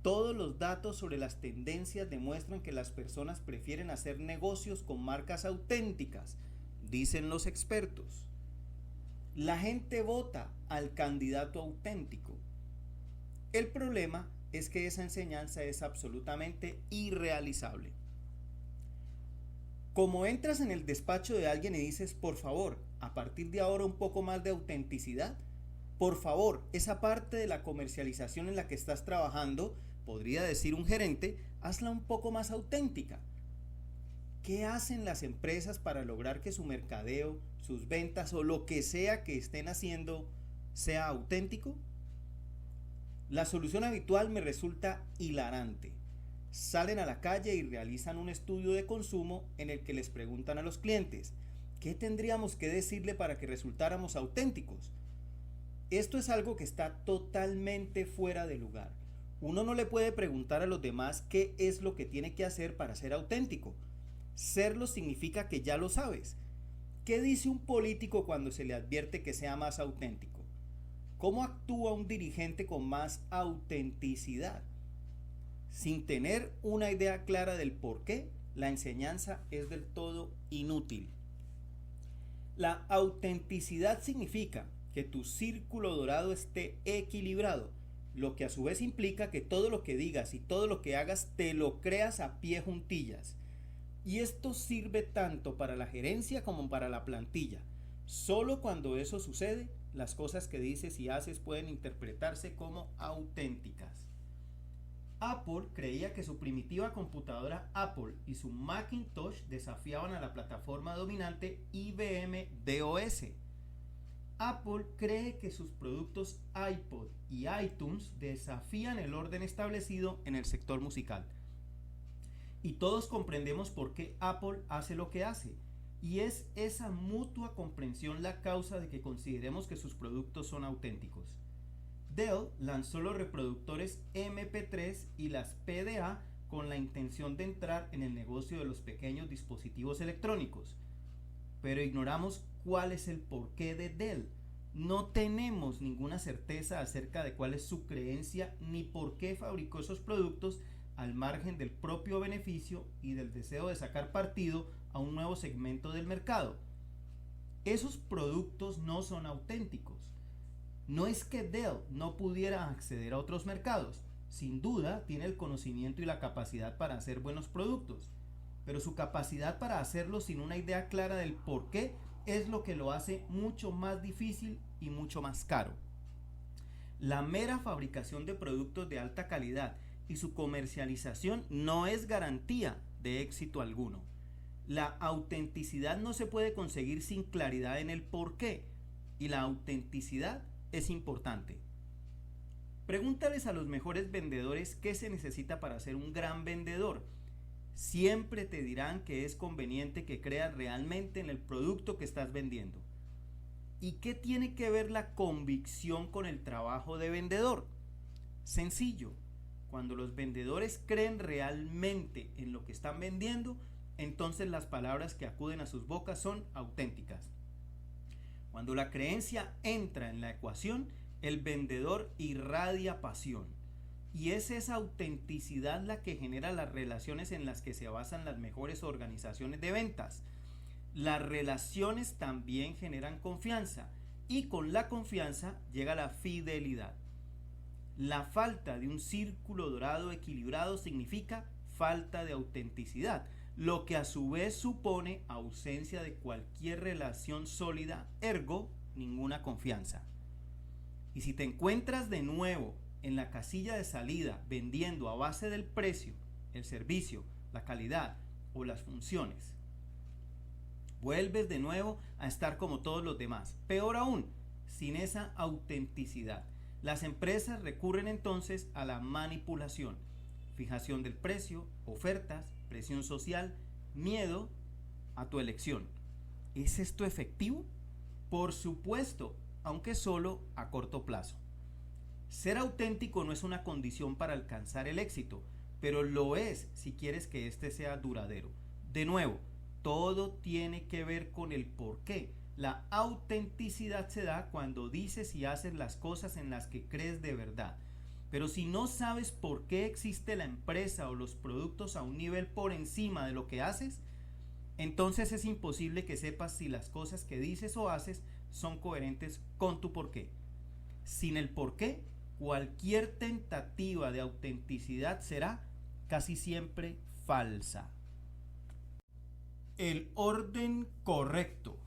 Todos los datos sobre las tendencias demuestran que las personas prefieren hacer negocios con marcas auténticas, dicen los expertos. La gente vota al candidato auténtico. El problema es que esa enseñanza es absolutamente irrealizable. Como entras en el despacho de alguien y dices, por favor, a partir de ahora un poco más de autenticidad, por favor, esa parte de la comercialización en la que estás trabajando, podría decir un gerente, hazla un poco más auténtica. ¿Qué hacen las empresas para lograr que su mercadeo, sus ventas o lo que sea que estén haciendo sea auténtico? La solución habitual me resulta hilarante. Salen a la calle y realizan un estudio de consumo en el que les preguntan a los clientes, ¿qué tendríamos que decirle para que resultáramos auténticos? Esto es algo que está totalmente fuera de lugar. Uno no le puede preguntar a los demás qué es lo que tiene que hacer para ser auténtico. Serlo significa que ya lo sabes. ¿Qué dice un político cuando se le advierte que sea más auténtico? ¿Cómo actúa un dirigente con más autenticidad? Sin tener una idea clara del por qué, la enseñanza es del todo inútil. La autenticidad significa que tu círculo dorado esté equilibrado, lo que a su vez implica que todo lo que digas y todo lo que hagas te lo creas a pie juntillas. Y esto sirve tanto para la gerencia como para la plantilla. Solo cuando eso sucede, las cosas que dices y haces pueden interpretarse como auténticas. Apple creía que su primitiva computadora Apple y su Macintosh desafiaban a la plataforma dominante IBM DOS. Apple cree que sus productos iPod y iTunes desafían el orden establecido en el sector musical. Y todos comprendemos por qué Apple hace lo que hace. Y es esa mutua comprensión la causa de que consideremos que sus productos son auténticos. Dell lanzó los reproductores MP3 y las PDA con la intención de entrar en el negocio de los pequeños dispositivos electrónicos. Pero ignoramos cuál es el porqué de Dell. No tenemos ninguna certeza acerca de cuál es su creencia ni por qué fabricó esos productos al margen del propio beneficio y del deseo de sacar partido a un nuevo segmento del mercado. Esos productos no son auténticos. No es que Dell no pudiera acceder a otros mercados. Sin duda tiene el conocimiento y la capacidad para hacer buenos productos, pero su capacidad para hacerlo sin una idea clara del por qué es lo que lo hace mucho más difícil y mucho más caro. La mera fabricación de productos de alta calidad y su comercialización no es garantía de éxito alguno. La autenticidad no se puede conseguir sin claridad en el por qué, y la autenticidad es importante. Pregúntales a los mejores vendedores qué se necesita para ser un gran vendedor. Siempre te dirán que es conveniente que creas realmente en el producto que estás vendiendo. ¿Y qué tiene que ver la convicción con el trabajo de vendedor? Sencillo. Cuando los vendedores creen realmente en lo que están vendiendo, entonces las palabras que acuden a sus bocas son auténticas. Cuando la creencia entra en la ecuación, el vendedor irradia pasión. Y es esa autenticidad la que genera las relaciones en las que se basan las mejores organizaciones de ventas. Las relaciones también generan confianza y con la confianza llega la fidelidad. La falta de un círculo dorado equilibrado significa falta de autenticidad, lo que a su vez supone ausencia de cualquier relación sólida, ergo, ninguna confianza. Y si te encuentras de nuevo en la casilla de salida vendiendo a base del precio, el servicio, la calidad o las funciones, vuelves de nuevo a estar como todos los demás. Peor aún, sin esa autenticidad. Las empresas recurren entonces a la manipulación, fijación del precio, ofertas, presión social, miedo a tu elección. ¿Es esto efectivo? Por supuesto, aunque solo a corto plazo. Ser auténtico no es una condición para alcanzar el éxito, pero lo es si quieres que éste sea duradero. De nuevo, todo tiene que ver con el por qué. La autenticidad se da cuando dices y haces las cosas en las que crees de verdad. Pero si no sabes por qué existe la empresa o los productos a un nivel por encima de lo que haces, entonces es imposible que sepas si las cosas que dices o haces son coherentes con tu porqué. Sin el porqué, cualquier tentativa de autenticidad será casi siempre falsa. El orden correcto.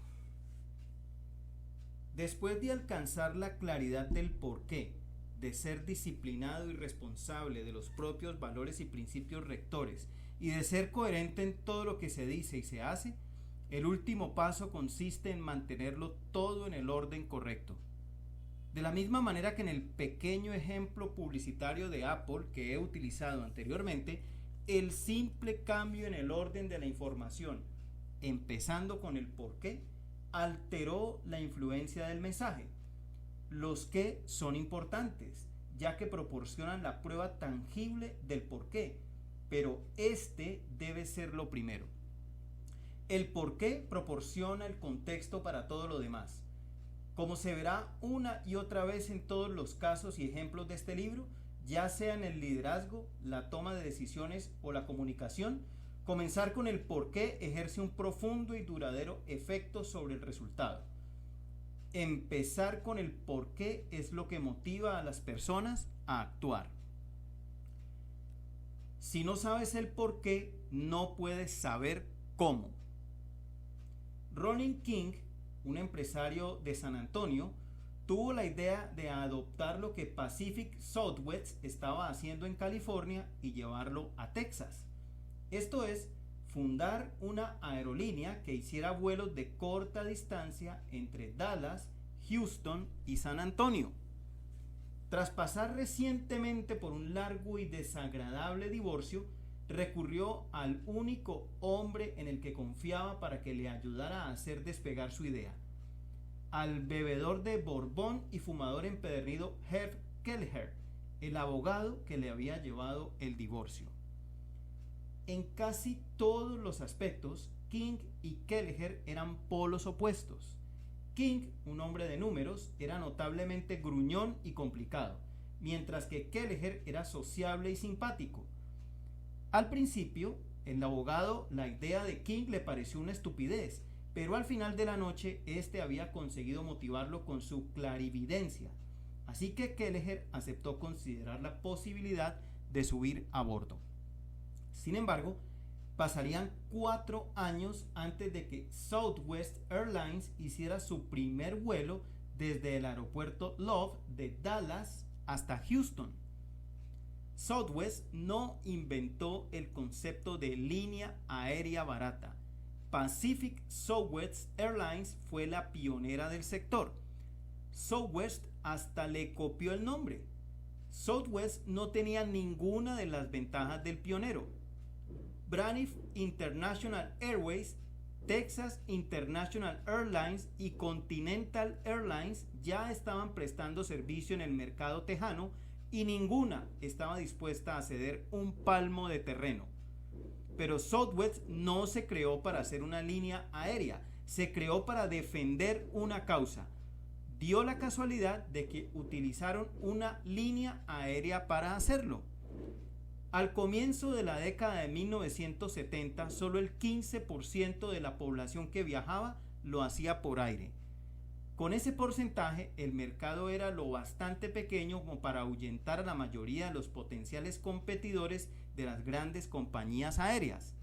Después de alcanzar la claridad del porqué, de ser disciplinado y responsable de los propios valores y principios rectores y de ser coherente en todo lo que se dice y se hace, el último paso consiste en mantenerlo todo en el orden correcto. De la misma manera que en el pequeño ejemplo publicitario de Apple que he utilizado anteriormente, el simple cambio en el orden de la información, empezando con el porqué, alteró la influencia del mensaje. Los qué son importantes, ya que proporcionan la prueba tangible del porqué, pero este debe ser lo primero. El porqué proporciona el contexto para todo lo demás. Como se verá una y otra vez en todos los casos y ejemplos de este libro, ya sea en el liderazgo, la toma de decisiones o la comunicación, comenzar con el porqué ejerce un profundo y duradero efecto sobre el resultado. Empezar con el porqué es lo que motiva a las personas a actuar. Si no sabes el porqué, no puedes saber cómo. Rollin King, un empresario de San Antonio, tuvo la idea de adoptar lo que Pacific Southwest estaba haciendo en California y llevarlo a Texas. Esto es, fundar una aerolínea que hiciera vuelos de corta distancia entre Dallas, Houston y San Antonio. Tras pasar recientemente por un largo y desagradable divorcio, recurrió al único hombre en el que confiaba para que le ayudara a hacer despegar su idea, al bebedor de Borbón y fumador empedernido Herb Kelleher, el abogado que le había llevado el divorcio. En casi todos los aspectos, King y Kelleher eran polos opuestos. King, un hombre de números, era notablemente gruñón y complicado, mientras que Kelleher era sociable y simpático. Al principio, el abogado, la idea de King le pareció una estupidez, pero al final de la noche, este había conseguido motivarlo con su clarividencia. Así que Kelleher aceptó considerar la posibilidad de subir a bordo. Sin embargo, pasarían 4 años antes de que Southwest Airlines hiciera su primer vuelo desde el aeropuerto Love de Dallas hasta Houston. Southwest no inventó el concepto de línea aérea barata. Pacific Southwest Airlines fue la pionera del sector. Southwest hasta le copió el nombre. Southwest no tenía ninguna de las ventajas del pionero. Braniff International Airways, Texas International Airlines y Continental Airlines ya estaban prestando servicio en el mercado tejano y ninguna estaba dispuesta a ceder un palmo de terreno. Pero Southwest no se creó para hacer una línea aérea, se creó para defender una causa. Dio la casualidad de que utilizaron una línea aérea para hacerlo. Al comienzo de la década de 1970, solo el 15% de la población que viajaba lo hacía por aire. Con ese porcentaje, el mercado era lo bastante pequeño como para ahuyentar a la mayoría de los potenciales competidores de las grandes compañías aéreas.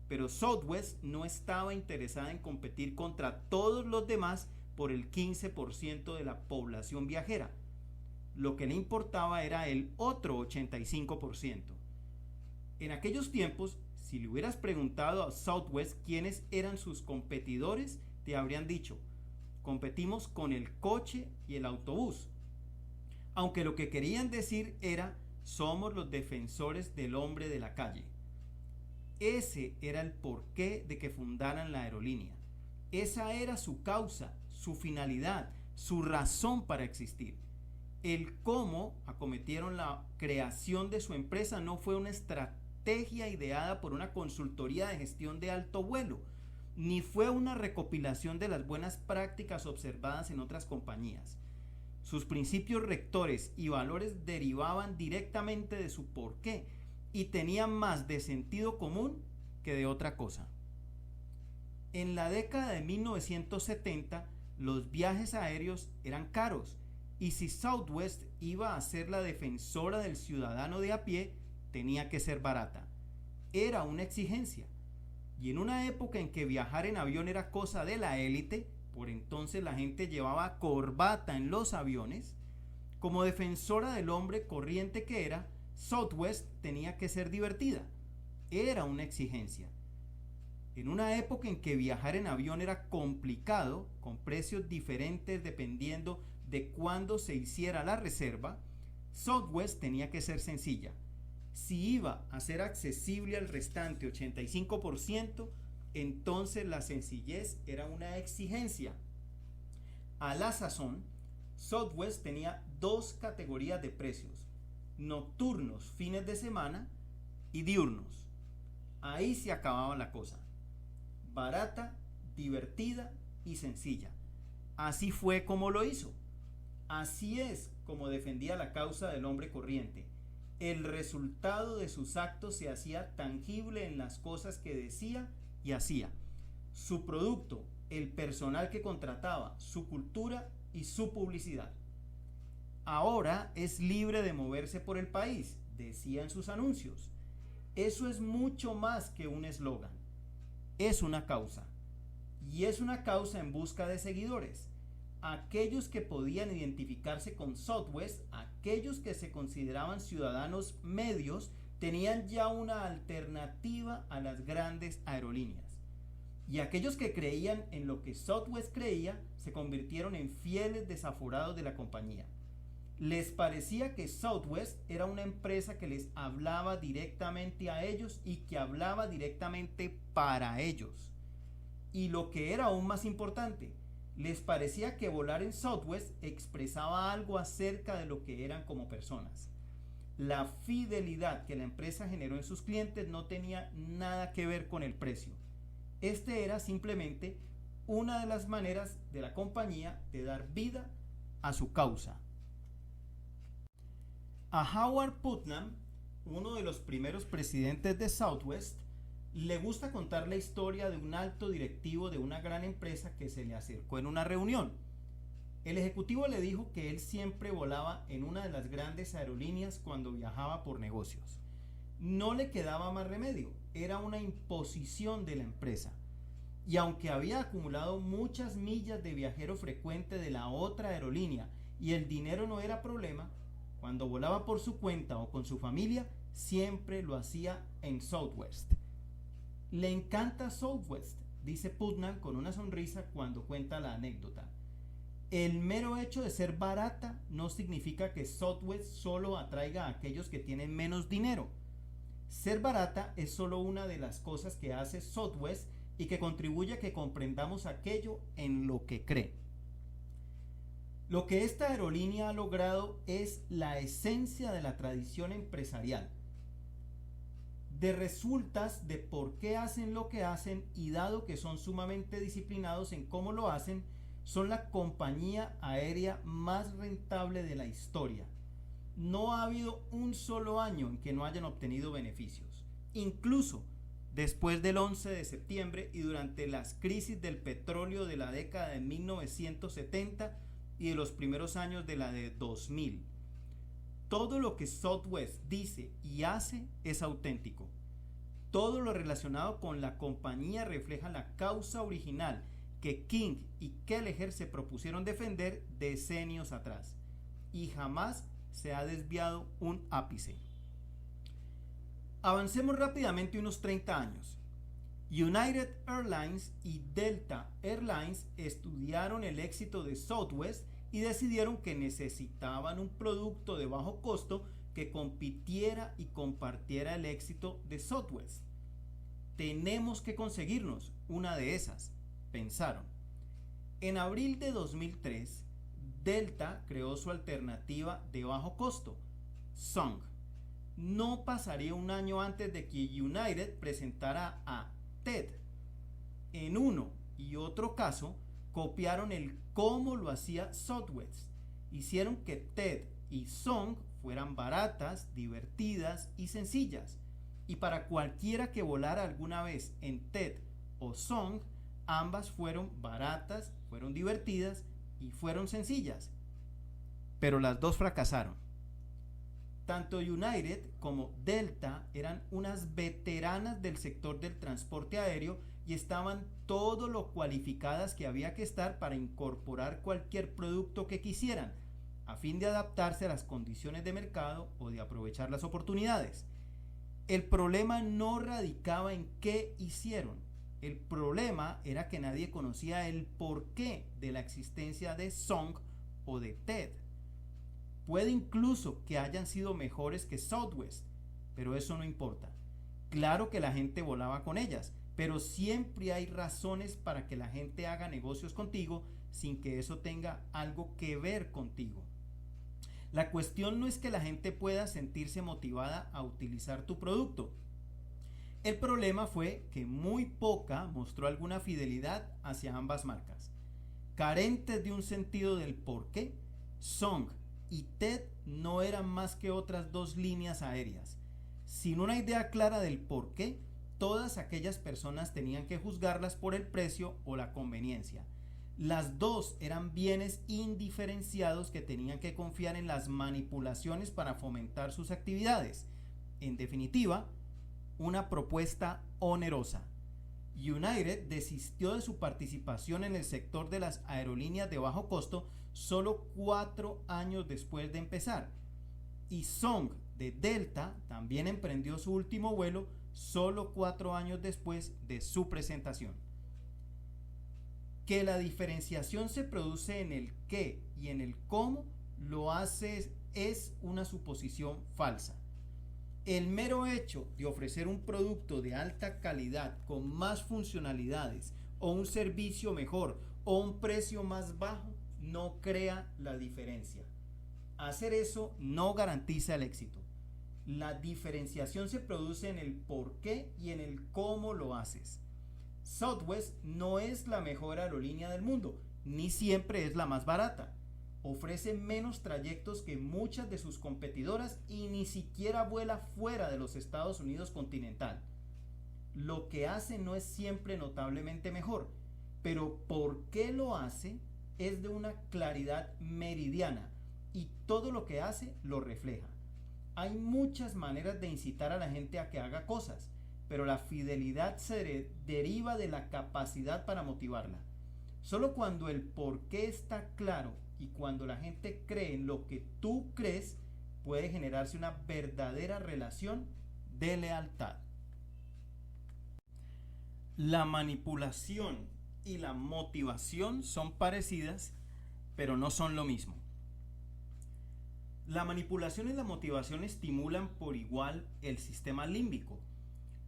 Pero Southwest no estaba interesada en competir contra todos los demás por el 15% de la población viajera. Lo que le importaba era el otro 85%. En aquellos tiempos, si le hubieras preguntado a Southwest quiénes eran sus competidores, te habrían dicho: competimos con el coche y el autobús. Aunque lo que querían decir era: somos los defensores del hombre de la calle. Ese era el porqué de que fundaran la aerolínea. Esa era su causa, su finalidad, su razón para existir. El cómo acometieron la creación de su empresa no fue una estrategia ideada por una consultoría de gestión de alto vuelo, ni fue una recopilación de las buenas prácticas observadas en otras compañías. Sus principios rectores y valores derivaban directamente de su porqué y tenían más de sentido común que de otra cosa. En la década de 1970, los viajes aéreos eran caros y si Southwest iba a ser la defensora del ciudadano de a pie, tenía que ser barata. Era una exigencia. Y en una época en que viajar en avión era cosa de la élite, por entonces la gente llevaba corbata en los aviones, como defensora del hombre corriente que era, Southwest tenía que ser divertida. Era una exigencia. En una época en que viajar en avión era complicado, con precios diferentes dependiendo de cuándo se hiciera la reserva, Southwest tenía que ser sencilla. Si iba a ser accesible al restante 85%, entonces la sencillez era una exigencia. A la sazón, Southwest tenía dos categorías de precios: nocturnos, fines de semana, y diurnos. Ahí se acababa la cosa. Barata, divertida y sencilla. Así fue como lo hizo. Así es como defendía la causa del hombre corriente. El resultado de sus actos se hacía tangible en las cosas que decía y hacía. Su producto, el personal que contrataba, su cultura y su publicidad. Ahora es libre de moverse por el país, decía en sus anuncios. Eso es mucho más que un eslogan. Es una causa. Y es una causa en busca de seguidores. Aquellos que podían identificarse con Southwest, aquellos que se consideraban ciudadanos medios, tenían ya una alternativa a las grandes aerolíneas. Y aquellos que creían en lo que Southwest creía, se convirtieron en fieles desaforados de la compañía. Les parecía que Southwest era una empresa que les hablaba directamente a ellos y que hablaba directamente para ellos. Y lo que era aún más importante, les parecía que volar en Southwest expresaba algo acerca de lo que eran como personas. La fidelidad que la empresa generó en sus clientes no tenía nada que ver con el precio. Este era simplemente una de las maneras de la compañía de dar vida a su causa. A Howard Putnam, uno de los primeros presidentes de Southwest, le gusta contar la historia de un alto directivo de una gran empresa que se le acercó en una reunión. El ejecutivo le dijo que él siempre volaba en una de las grandes aerolíneas cuando viajaba por negocios. No le quedaba más remedio, era una imposición de la empresa. Y aunque había acumulado muchas millas de viajero frecuente de la otra aerolínea y el dinero no era problema, cuando volaba por su cuenta o con su familia, siempre lo hacía en Southwest. Le encanta Southwest, dice Putnam con una sonrisa cuando cuenta la anécdota. El mero hecho de ser barata no significa que Southwest solo atraiga a aquellos que tienen menos dinero. Ser barata es solo una de las cosas que hace Southwest y que contribuye a que comprendamos aquello en lo que cree. Lo que esta aerolínea ha logrado es la esencia de la tradición empresarial, de resultas de por qué hacen lo que hacen y dado que son sumamente disciplinados en cómo lo hacen, son la compañía aérea más rentable de la historia. No ha habido un solo año en que no hayan obtenido beneficios. Incluso después del 11 de septiembre y durante las crisis del petróleo de la década de 1970 y de los primeros años de la de 2000. Todo lo que Southwest dice y hace es auténtico. Todo lo relacionado con la compañía refleja la causa original que King y Kelleher se propusieron defender decenios atrás. Y jamás se ha desviado un ápice. Avancemos rápidamente unos 30 años. United Airlines y Delta Airlines estudiaron el éxito de Southwest y decidieron que necesitaban un producto de bajo costo que compitiera y compartiera el éxito de Southwest. Tenemos que conseguirnos una de esas, pensaron. En abril de 2003, Delta creó su alternativa de bajo costo, Song. No pasaría un año antes de que United presentara a TED. En uno y otro caso, copiaron el cómo lo hacía Southwest. Hicieron que TED y Song fueran baratas, divertidas y sencillas. Y para cualquiera que volara alguna vez en TED o Song, ambas fueron baratas, fueron divertidas y fueron sencillas. Pero las dos fracasaron. Tanto United como Delta eran unas veteranas del sector del transporte aéreo y estaban todo lo cualificadas que había que estar para incorporar cualquier producto que quisieran, a fin de adaptarse a las condiciones de mercado o de aprovechar las oportunidades. El problema no radicaba en qué hicieron. El problema era que nadie conocía el porqué de la existencia de Song o de TED. Puede incluso que hayan sido mejores que Southwest, pero eso no importa. Claro que la gente volaba con ellas, pero siempre hay razones para que la gente haga negocios contigo sin que eso tenga algo que ver contigo. La cuestión no es que la gente pueda sentirse motivada a utilizar tu producto. El problema fue que muy poca mostró alguna fidelidad hacia ambas marcas. Carentes de un sentido del porqué, Song y TED no eran más que otras dos líneas aéreas. Sin una idea clara del porqué, todas aquellas personas tenían que juzgarlas por el precio o la conveniencia. Las dos eran bienes indiferenciados que tenían que confiar en las manipulaciones para fomentar sus actividades. En definitiva, una propuesta onerosa. United desistió de su participación en el sector de las aerolíneas de bajo costo solo 4 años después de empezar. Y Song de Delta también emprendió su último vuelo solo 4 años después de su presentación. Que la diferenciación se produce en el qué y en el cómo lo hace es una suposición falsa. El mero hecho de ofrecer un producto de alta calidad con más funcionalidades o un servicio mejor o un precio más bajo no crea la diferencia. Hacer eso no garantiza el éxito. La diferenciación se produce en el por qué y en el cómo lo haces. Southwest no es la mejor aerolínea del mundo, ni siempre es la más barata. Ofrece menos trayectos que muchas de sus competidoras y ni siquiera vuela fuera de los Estados Unidos continental. Lo que hace no es siempre notablemente mejor, pero por qué lo hace es de una claridad meridiana y todo lo que hace lo refleja. Hay muchas maneras de incitar a la gente a que haga cosas, pero la fidelidad se deriva de la capacidad para motivarla. Solo cuando el por qué está claro y cuando la gente cree en lo que tú crees, puede generarse una verdadera relación de lealtad. La manipulación y la motivación son parecidas, pero no son lo mismo. La manipulación y la motivación estimulan por igual el sistema límbico.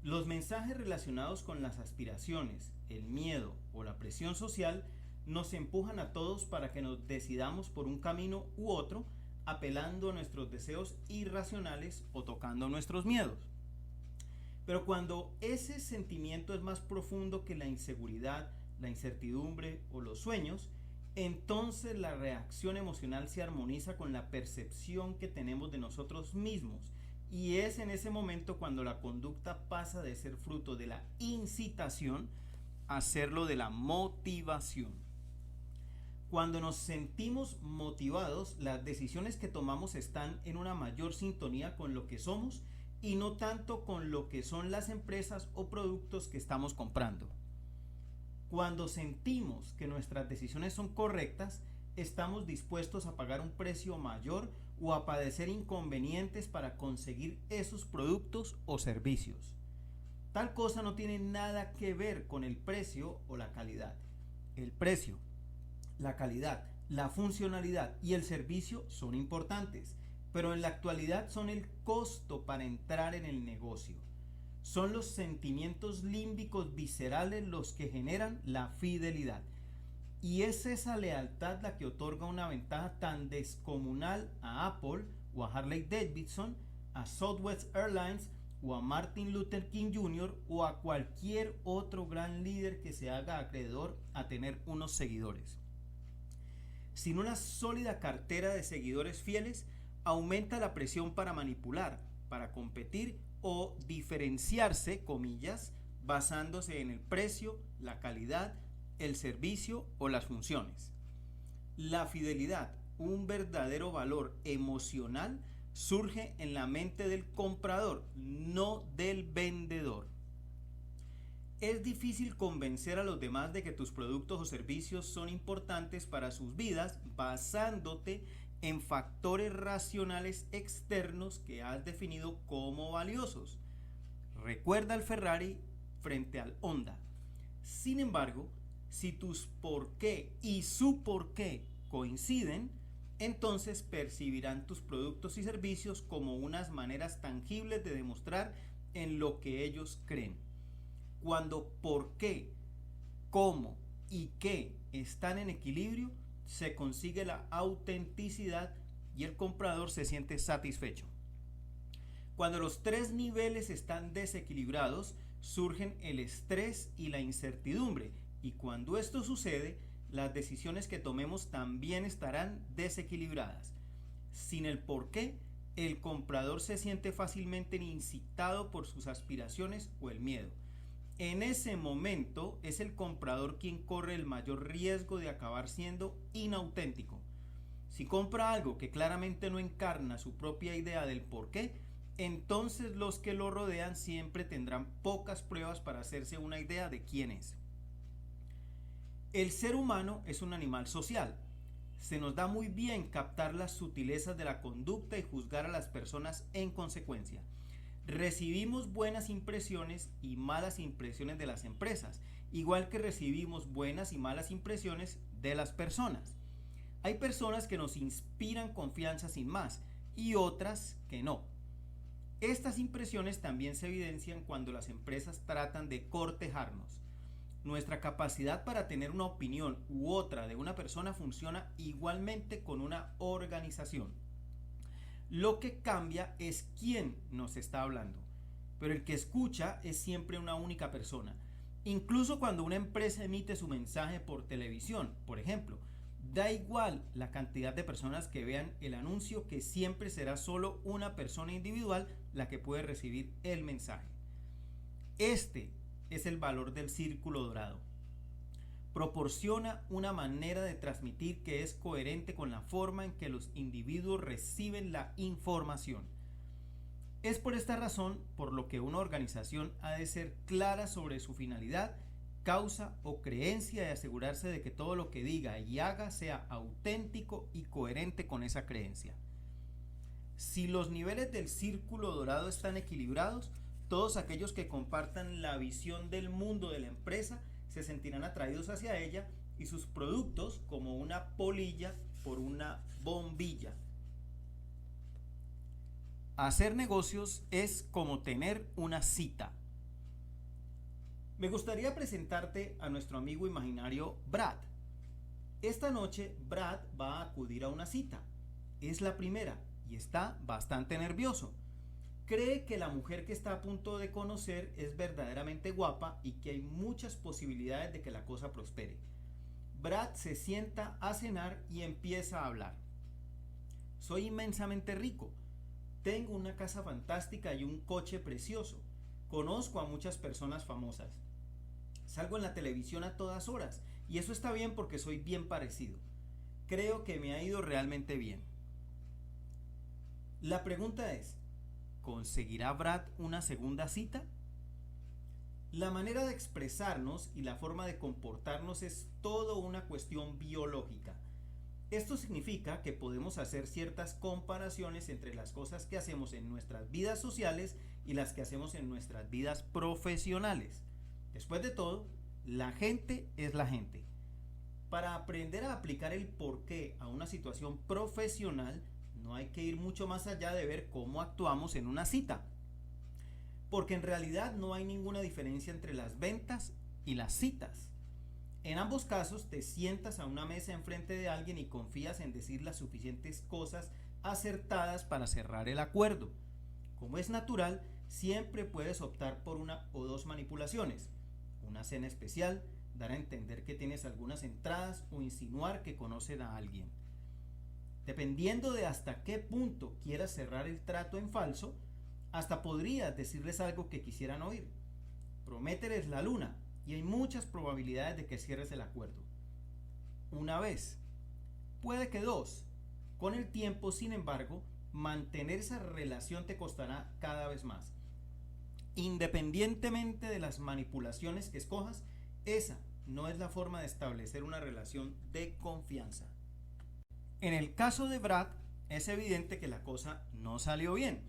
Los mensajes relacionados con las aspiraciones, el miedo o la presión social nos empujan a todos para que nos decidamos por un camino u otro, apelando a nuestros deseos irracionales o tocando nuestros miedos. Pero cuando ese sentimiento es más profundo que la inseguridad, la incertidumbre o los sueños, entonces la reacción emocional se armoniza con la percepción que tenemos de nosotros mismos, y es en ese momento cuando la conducta pasa de ser fruto de la incitación a serlo de la motivación. Cuando nos sentimos motivados, las decisiones que tomamos están en una mayor sintonía con lo que somos y no tanto con lo que son las empresas o productos que estamos comprando. Cuando sentimos que nuestras decisiones son correctas, estamos dispuestos a pagar un precio mayor o a padecer inconvenientes para conseguir esos productos o servicios. Tal cosa no tiene nada que ver con el precio o la calidad. El precio, la calidad, la funcionalidad y el servicio son importantes, pero en la actualidad son el costo para entrar en el negocio. Son los sentimientos límbicos viscerales los que generan la fidelidad. Y es esa lealtad la que otorga una ventaja tan descomunal a Apple o a Harley Davidson, a Southwest Airlines o a Martin Luther King Jr. o a cualquier otro gran líder que se haga acreedor a tener unos seguidores. Sin una sólida cartera de seguidores fieles, aumenta la presión para manipular, para competir o diferenciarse, comillas, basándose en el precio, la calidad, el servicio o las funciones. La fidelidad, un verdadero valor emocional, surge en la mente del comprador, no del vendedor. Es difícil convencer a los demás de que tus productos o servicios son importantes para sus vidas basándote en factores racionales externos que has definido como valiosos. Recuerda el Ferrari frente al Honda. Sin embargo, si tus por qué y su por qué coinciden, entonces percibirán tus productos y servicios como unas maneras tangibles de demostrar en lo que ellos creen. Cuando por qué, cómo y qué están en equilibrio, se consigue la autenticidad y el comprador se siente satisfecho. Cuando los tres niveles están desequilibrados, surgen el estrés y la incertidumbre, y cuando esto sucede, las decisiones que tomemos también estarán desequilibradas. Sin el por qué, el comprador se siente fácilmente incitado por sus aspiraciones o el miedo. En ese momento es el comprador quien corre el mayor riesgo de acabar siendo inauténtico. Si compra algo que claramente no encarna su propia idea del por qué, entonces los que lo rodean siempre tendrán pocas pruebas para hacerse una idea de quién es. El ser humano es un animal social. Se nos da muy bien captar las sutilezas de la conducta y juzgar a las personas en consecuencia. Recibimos buenas impresiones y malas impresiones de las empresas, igual que recibimos buenas y malas impresiones de las personas. Hay personas que nos inspiran confianza sin más y otras que no. Estas impresiones también se evidencian cuando las empresas tratan de cortejarnos. Nuestra capacidad para tener una opinión u otra de una persona funciona igualmente con una organización. Lo que cambia es quién nos está hablando, pero el que escucha es siempre una única persona. Incluso cuando una empresa emite su mensaje por televisión, por ejemplo, da igual la cantidad de personas que vean el anuncio, que siempre será solo una persona individual la que puede recibir el mensaje. Este es el valor del círculo dorado. Proporciona una manera de transmitir que es coherente con la forma en que los individuos reciben la información. Es por esta razón por lo que una organización ha de ser clara sobre su finalidad, causa o creencia y asegurarse de que todo lo que diga y haga sea auténtico y coherente con esa creencia. Si los niveles del círculo dorado están equilibrados, todos aquellos que compartan la visión del mundo de la empresa se sentirán atraídos hacia ella y sus productos como una polilla por una bombilla. Hacer negocios es como tener una cita. Me gustaría presentarte a nuestro amigo imaginario Brad. Esta noche Brad va a acudir a una cita. Es la primera y está bastante nervioso. Cree que la mujer que está a punto de conocer es verdaderamente guapa y que hay muchas posibilidades de que la cosa prospere. Brad se sienta a cenar y empieza a hablar. Soy inmensamente rico. Tengo una casa fantástica y un coche precioso. Conozco a muchas personas famosas. Salgo en la televisión a todas horas y eso está bien porque soy bien parecido. Creo que me ha ido realmente bien. La pregunta es, ¿conseguirá Brad una segunda cita? La manera de expresarnos y la forma de comportarnos es todo una cuestión biológica. Esto significa que podemos hacer ciertas comparaciones entre las cosas que hacemos en nuestras vidas sociales y las que hacemos en nuestras vidas profesionales. Después de todo, la gente es la gente. Para aprender a aplicar el porqué a una situación profesional, no hay que ir mucho más allá de ver cómo actuamos en una cita. Porque en realidad no hay ninguna diferencia entre las ventas y las citas. En ambos casos te sientas a una mesa enfrente de alguien y confías en decir las suficientes cosas acertadas para cerrar el acuerdo. Como es natural, siempre puedes optar por una o dos manipulaciones. Una cena especial, dar a entender que tienes algunas entradas o insinuar que conocen a alguien. Dependiendo de hasta qué punto quieras cerrar el trato en falso, hasta podrías decirles algo que quisieran oír. Promételes la luna y hay muchas probabilidades de que cierres el acuerdo. Una vez, puede que dos. Con el tiempo, sin embargo, mantener esa relación te costará cada vez más. Independientemente de las manipulaciones que escojas, esa no es la forma de establecer una relación de confianza. En el caso de Brad, es evidente que la cosa no salió bien.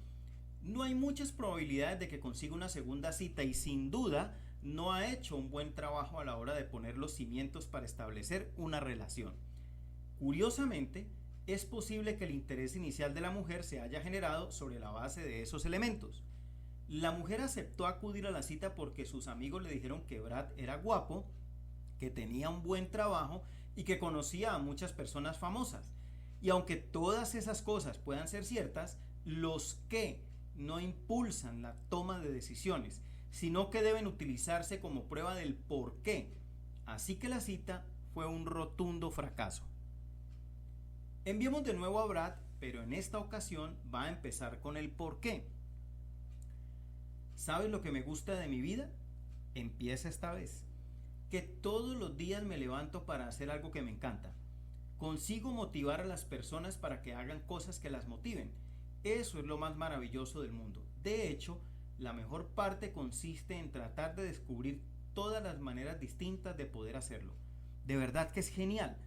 No hay muchas probabilidades de que consiga una segunda cita y sin duda no ha hecho un buen trabajo a la hora de poner los cimientos para establecer una relación. Curiosamente, es posible que el interés inicial de la mujer se haya generado sobre la base de esos elementos. La mujer aceptó acudir a la cita porque sus amigos le dijeron que Brad era guapo, que tenía un buen trabajo y que conocía a muchas personas famosas. Y aunque todas esas cosas puedan ser ciertas, los que no impulsan la toma de decisiones, sino que deben utilizarse como prueba del por qué. Así que la cita fue un rotundo fracaso. Enviamos de nuevo a Brad, pero en esta ocasión va a empezar con el por qué. ¿Sabes lo que me gusta de mi vida? Empieza esta vez. Que todos los días me levanto para hacer algo que me encanta. Consigo motivar a las personas para que hagan cosas que las motiven. Eso es lo más maravilloso del mundo. De hecho, la mejor parte consiste en tratar de descubrir todas las maneras distintas de poder hacerlo. De verdad que es genial.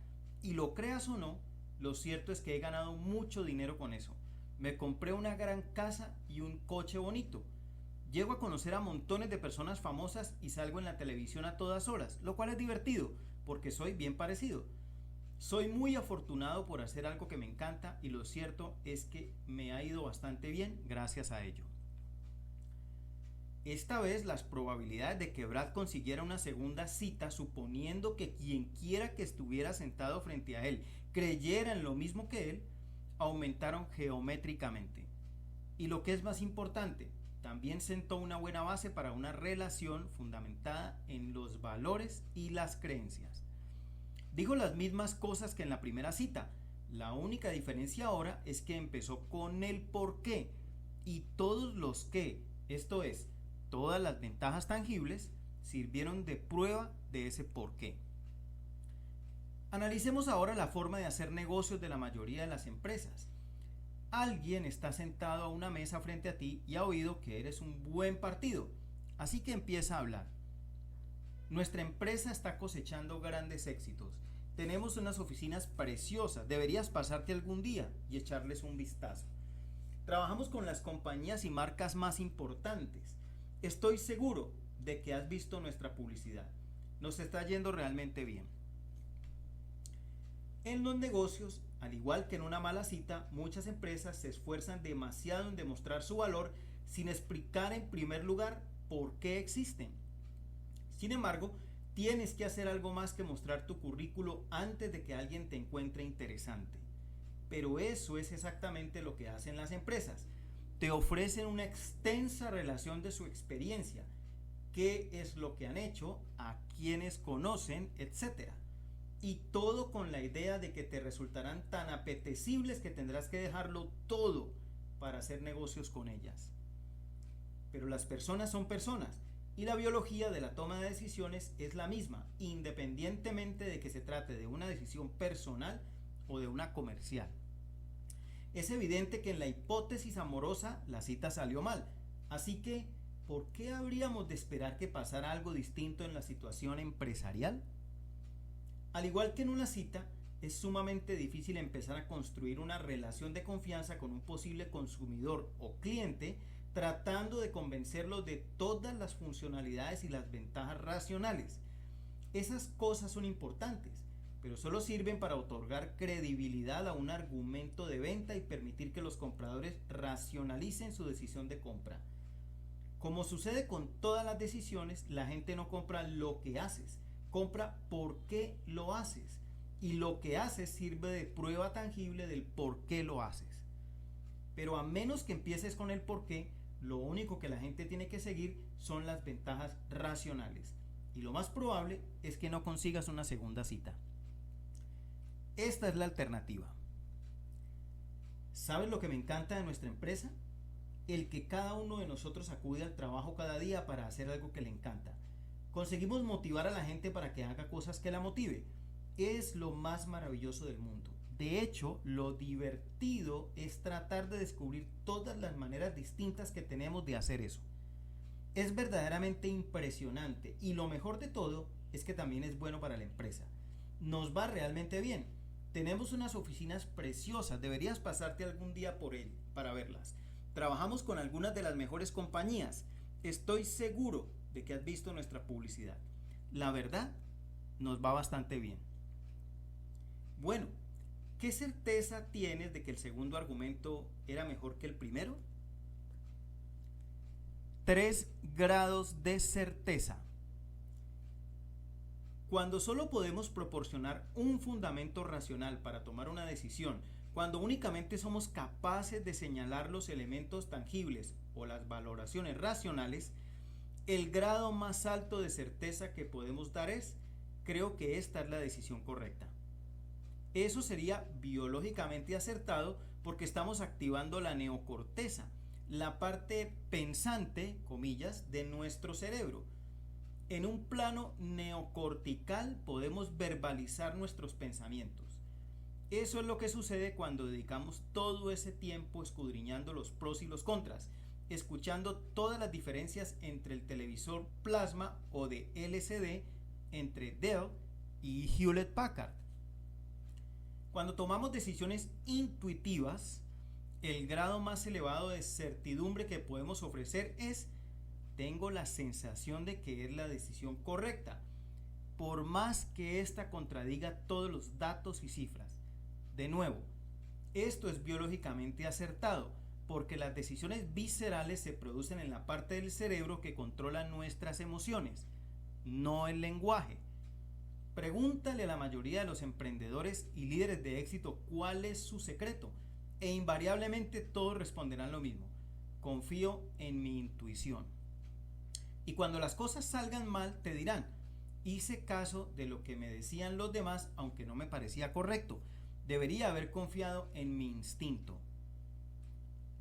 Y lo creas o no, lo cierto es que he ganado mucho dinero con eso. Me compré una gran casa y un coche bonito. Llego a conocer a montones de personas famosas y salgo en la televisión a todas horas, lo cual es divertido, porque soy bien parecido. Soy muy afortunado por hacer algo que me encanta y lo cierto es que me ha ido bastante bien gracias a ello. Esta vez las probabilidades de que Brad consiguiera una segunda cita, suponiendo que quien quiera que estuviera sentado frente a él creyera en lo mismo que él, aumentaron geométricamente. Y lo que es más importante, también sentó una buena base para una relación fundamentada en los valores y las creencias. Dijo las mismas cosas que en la primera cita. La única diferencia ahora es que empezó con el por qué y todos los qué, esto es, todas las ventajas tangibles, sirvieron de prueba de ese por qué. Analicemos ahora la forma de hacer negocios de la mayoría de las empresas. Alguien está sentado a una mesa frente a ti y ha oído que eres un buen partido, así que empieza a hablar. Nuestra empresa está cosechando grandes éxitos. Tenemos unas oficinas preciosas, deberías pasarte algún día y echarles un vistazo. Trabajamos con las compañías y marcas más importantes. Estoy seguro de que has visto nuestra publicidad. Nos está yendo realmente bien. En los negocios, al igual que en una mala cita, muchas empresas se esfuerzan demasiado en demostrar su valor sin explicar en primer lugar por qué existen. Sin embargo, tienes que hacer algo más que mostrar tu currículo antes de que alguien te encuentre interesante. Pero eso es exactamente lo que hacen las empresas. Te ofrecen una extensa relación de su experiencia, qué es lo que han hecho, a quienes conocen, etc. Y todo con la idea de que te resultarán tan apetecibles que tendrás que dejarlo todo para hacer negocios con ellas. Pero las personas son personas y la biología de la toma de decisiones es la misma, independientemente de que se trate de una decisión personal o de una comercial. Es evidente que en la hipótesis amorosa la cita salió mal, así que ¿por qué habríamos de esperar que pasara algo distinto en la situación empresarial? Al igual que en una cita, es sumamente difícil empezar a construir una relación de confianza con un posible consumidor o cliente tratando de convencerlo de todas las funcionalidades y las ventajas racionales. Esas cosas son importantes, pero solo sirven para otorgar credibilidad a un argumento de venta y permitir que los compradores racionalicen su decisión de compra. Como sucede con todas las decisiones, la gente no compra lo que haces, compra por qué lo haces. Y lo que haces sirve de prueba tangible del por qué lo haces. Pero a menos que empieces con el por qué, lo único que la gente tiene que seguir son las ventajas racionales. Y lo más probable es que no consigas una segunda cita. Esta es la alternativa. ¿Sabes lo que me encanta de nuestra empresa? El que cada uno de nosotros acude al trabajo cada día para hacer algo que le encanta. Conseguimos motivar a la gente para que haga cosas que la motive. Es lo más maravilloso del mundo. De hecho, lo divertido es tratar de descubrir todas las maneras distintas que tenemos de hacer eso. Es verdaderamente impresionante y lo mejor de todo es que también es bueno para la empresa. Nos va realmente bien. Tenemos unas oficinas preciosas, deberías pasarte algún día por él para verlas. Trabajamos con algunas de las mejores compañías. Estoy seguro de que has visto nuestra publicidad. La verdad, nos va bastante bien. Bueno, ¿qué certeza tienes de que el segundo argumento era mejor que el primero? 3 grados de certeza. Cuando solo podemos proporcionar un fundamento racional para tomar una decisión, cuando únicamente somos capaces de señalar los elementos tangibles o las valoraciones racionales, el grado más alto de certeza que podemos dar es, creo que esta es la decisión correcta. Eso sería biológicamente acertado porque estamos activando la neocorteza, la parte pensante, comillas, de nuestro cerebro. En un plano neocortical podemos verbalizar nuestros pensamientos. Eso es lo que sucede cuando dedicamos todo ese tiempo escudriñando los pros y los contras, escuchando todas las diferencias entre el televisor plasma o de LCD entre Dell y Hewlett Packard. Cuando tomamos decisiones intuitivas, el grado más elevado de certidumbre que podemos ofrecer es: tengo la sensación de que es la decisión correcta, por más que ésta contradiga todos los datos y cifras. De nuevo, esto es biológicamente acertado, porque las decisiones viscerales se producen en la parte del cerebro que controla nuestras emociones, no el lenguaje. Pregúntale a la mayoría de los emprendedores y líderes de éxito cuál es su secreto, e invariablemente todos responderán lo mismo: confío en mi intuición. Y cuando las cosas salgan mal, te dirán: hice caso de lo que me decían los demás, aunque no me parecía correcto. Debería haber confiado en mi instinto.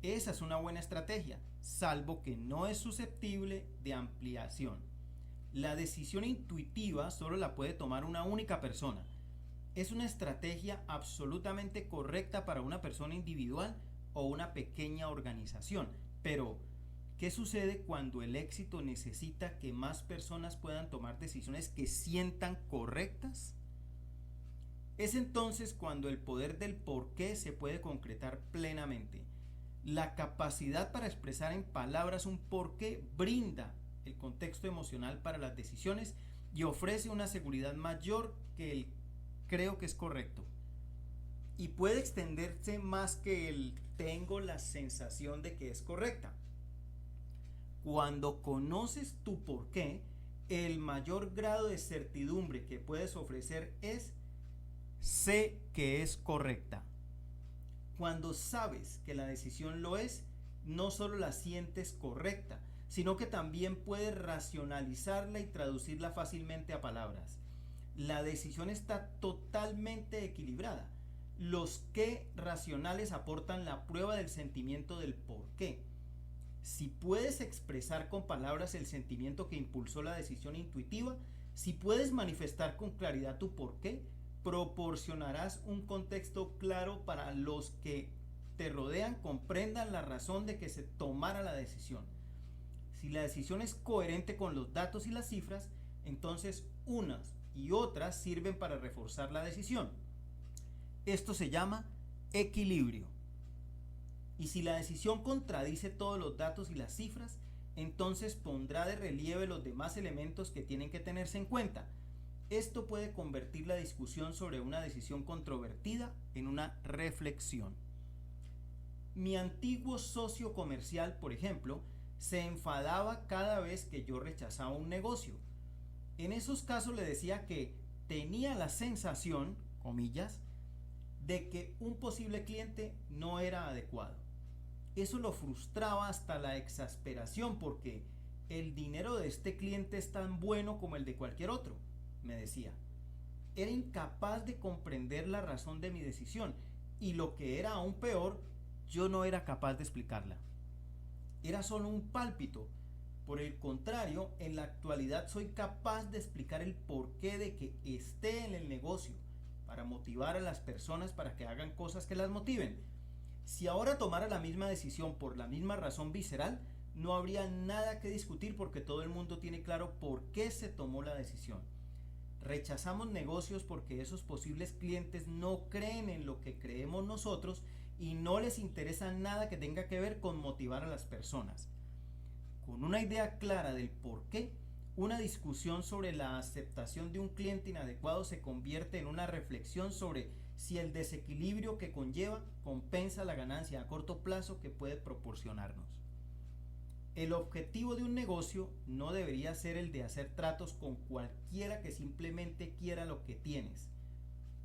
Esa es una buena estrategia, salvo que no es susceptible de ampliación. La decisión intuitiva solo la puede tomar una única persona. Es una estrategia absolutamente correcta para una persona individual o una pequeña organización. Pero, ¿qué sucede cuando el éxito necesita que más personas puedan tomar decisiones que sientan correctas? Es entonces cuando el poder del porqué se puede concretar plenamente. La capacidad para expresar en palabras un porqué brinda el contexto emocional para las decisiones y ofrece una seguridad mayor que el creo que es correcto. Y puede extenderse más que el tengo la sensación de que es correcta. Cuando conoces tu porqué, el mayor grado de certidumbre que puedes ofrecer es: sé que es correcta. Cuando sabes que la decisión lo es, no solo la sientes correcta, sino que también puedes racionalizarla y traducirla fácilmente a palabras. La decisión está totalmente equilibrada. Los qué racionales aportan la prueba del sentimiento del por qué. Si puedes expresar con palabras el sentimiento que impulsó la decisión intuitiva, si puedes manifestar con claridad tu por qué, proporcionarás un contexto claro para los que te rodean comprendan la razón de que se tomara la decisión. Si la decisión es coherente con los datos y las cifras, entonces unas y otras sirven para reforzar la decisión. Esto se llama equilibrio. Y si la decisión contradice todos los datos y las cifras, entonces pondrá de relieve los demás elementos que tienen que tenerse en cuenta. Esto puede convertir la discusión sobre una decisión controvertida en una reflexión. Mi antiguo socio comercial, por ejemplo, se enfadaba cada vez que yo rechazaba un negocio. En esos casos le decía que tenía la sensación, comillas, de que un posible cliente no era adecuado. Eso lo frustraba hasta la exasperación porque el dinero de este cliente es tan bueno como el de cualquier otro, me decía. Era incapaz de comprender la razón de mi decisión y lo que era aún peor, yo no era capaz de explicarla. Era solo un pálpito. Por el contrario, en la actualidad soy capaz de explicar el porqué de que esté en el negocio para motivar a las personas para que hagan cosas que las motiven. Si ahora tomara la misma decisión por la misma razón visceral, no habría nada que discutir porque todo el mundo tiene claro por qué se tomó la decisión. Rechazamos negocios porque esos posibles clientes no creen en lo que creemos nosotros y no les interesa nada que tenga que ver con motivar a las personas. Con una idea clara del por qué, una discusión sobre la aceptación de un cliente inadecuado se convierte en una reflexión sobre si el desequilibrio que conlleva compensa la ganancia a corto plazo que puede proporcionarnos. El objetivo de un negocio no debería ser el de hacer tratos con cualquiera que simplemente quiera lo que tienes.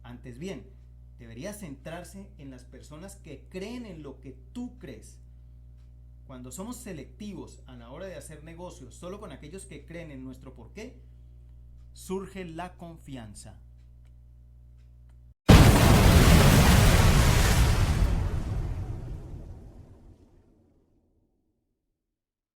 Antes bien, debería centrarse en las personas que creen en lo que tú crees. Cuando somos selectivos a la hora de hacer negocios solo con aquellos que creen en nuestro porqué, surge la confianza.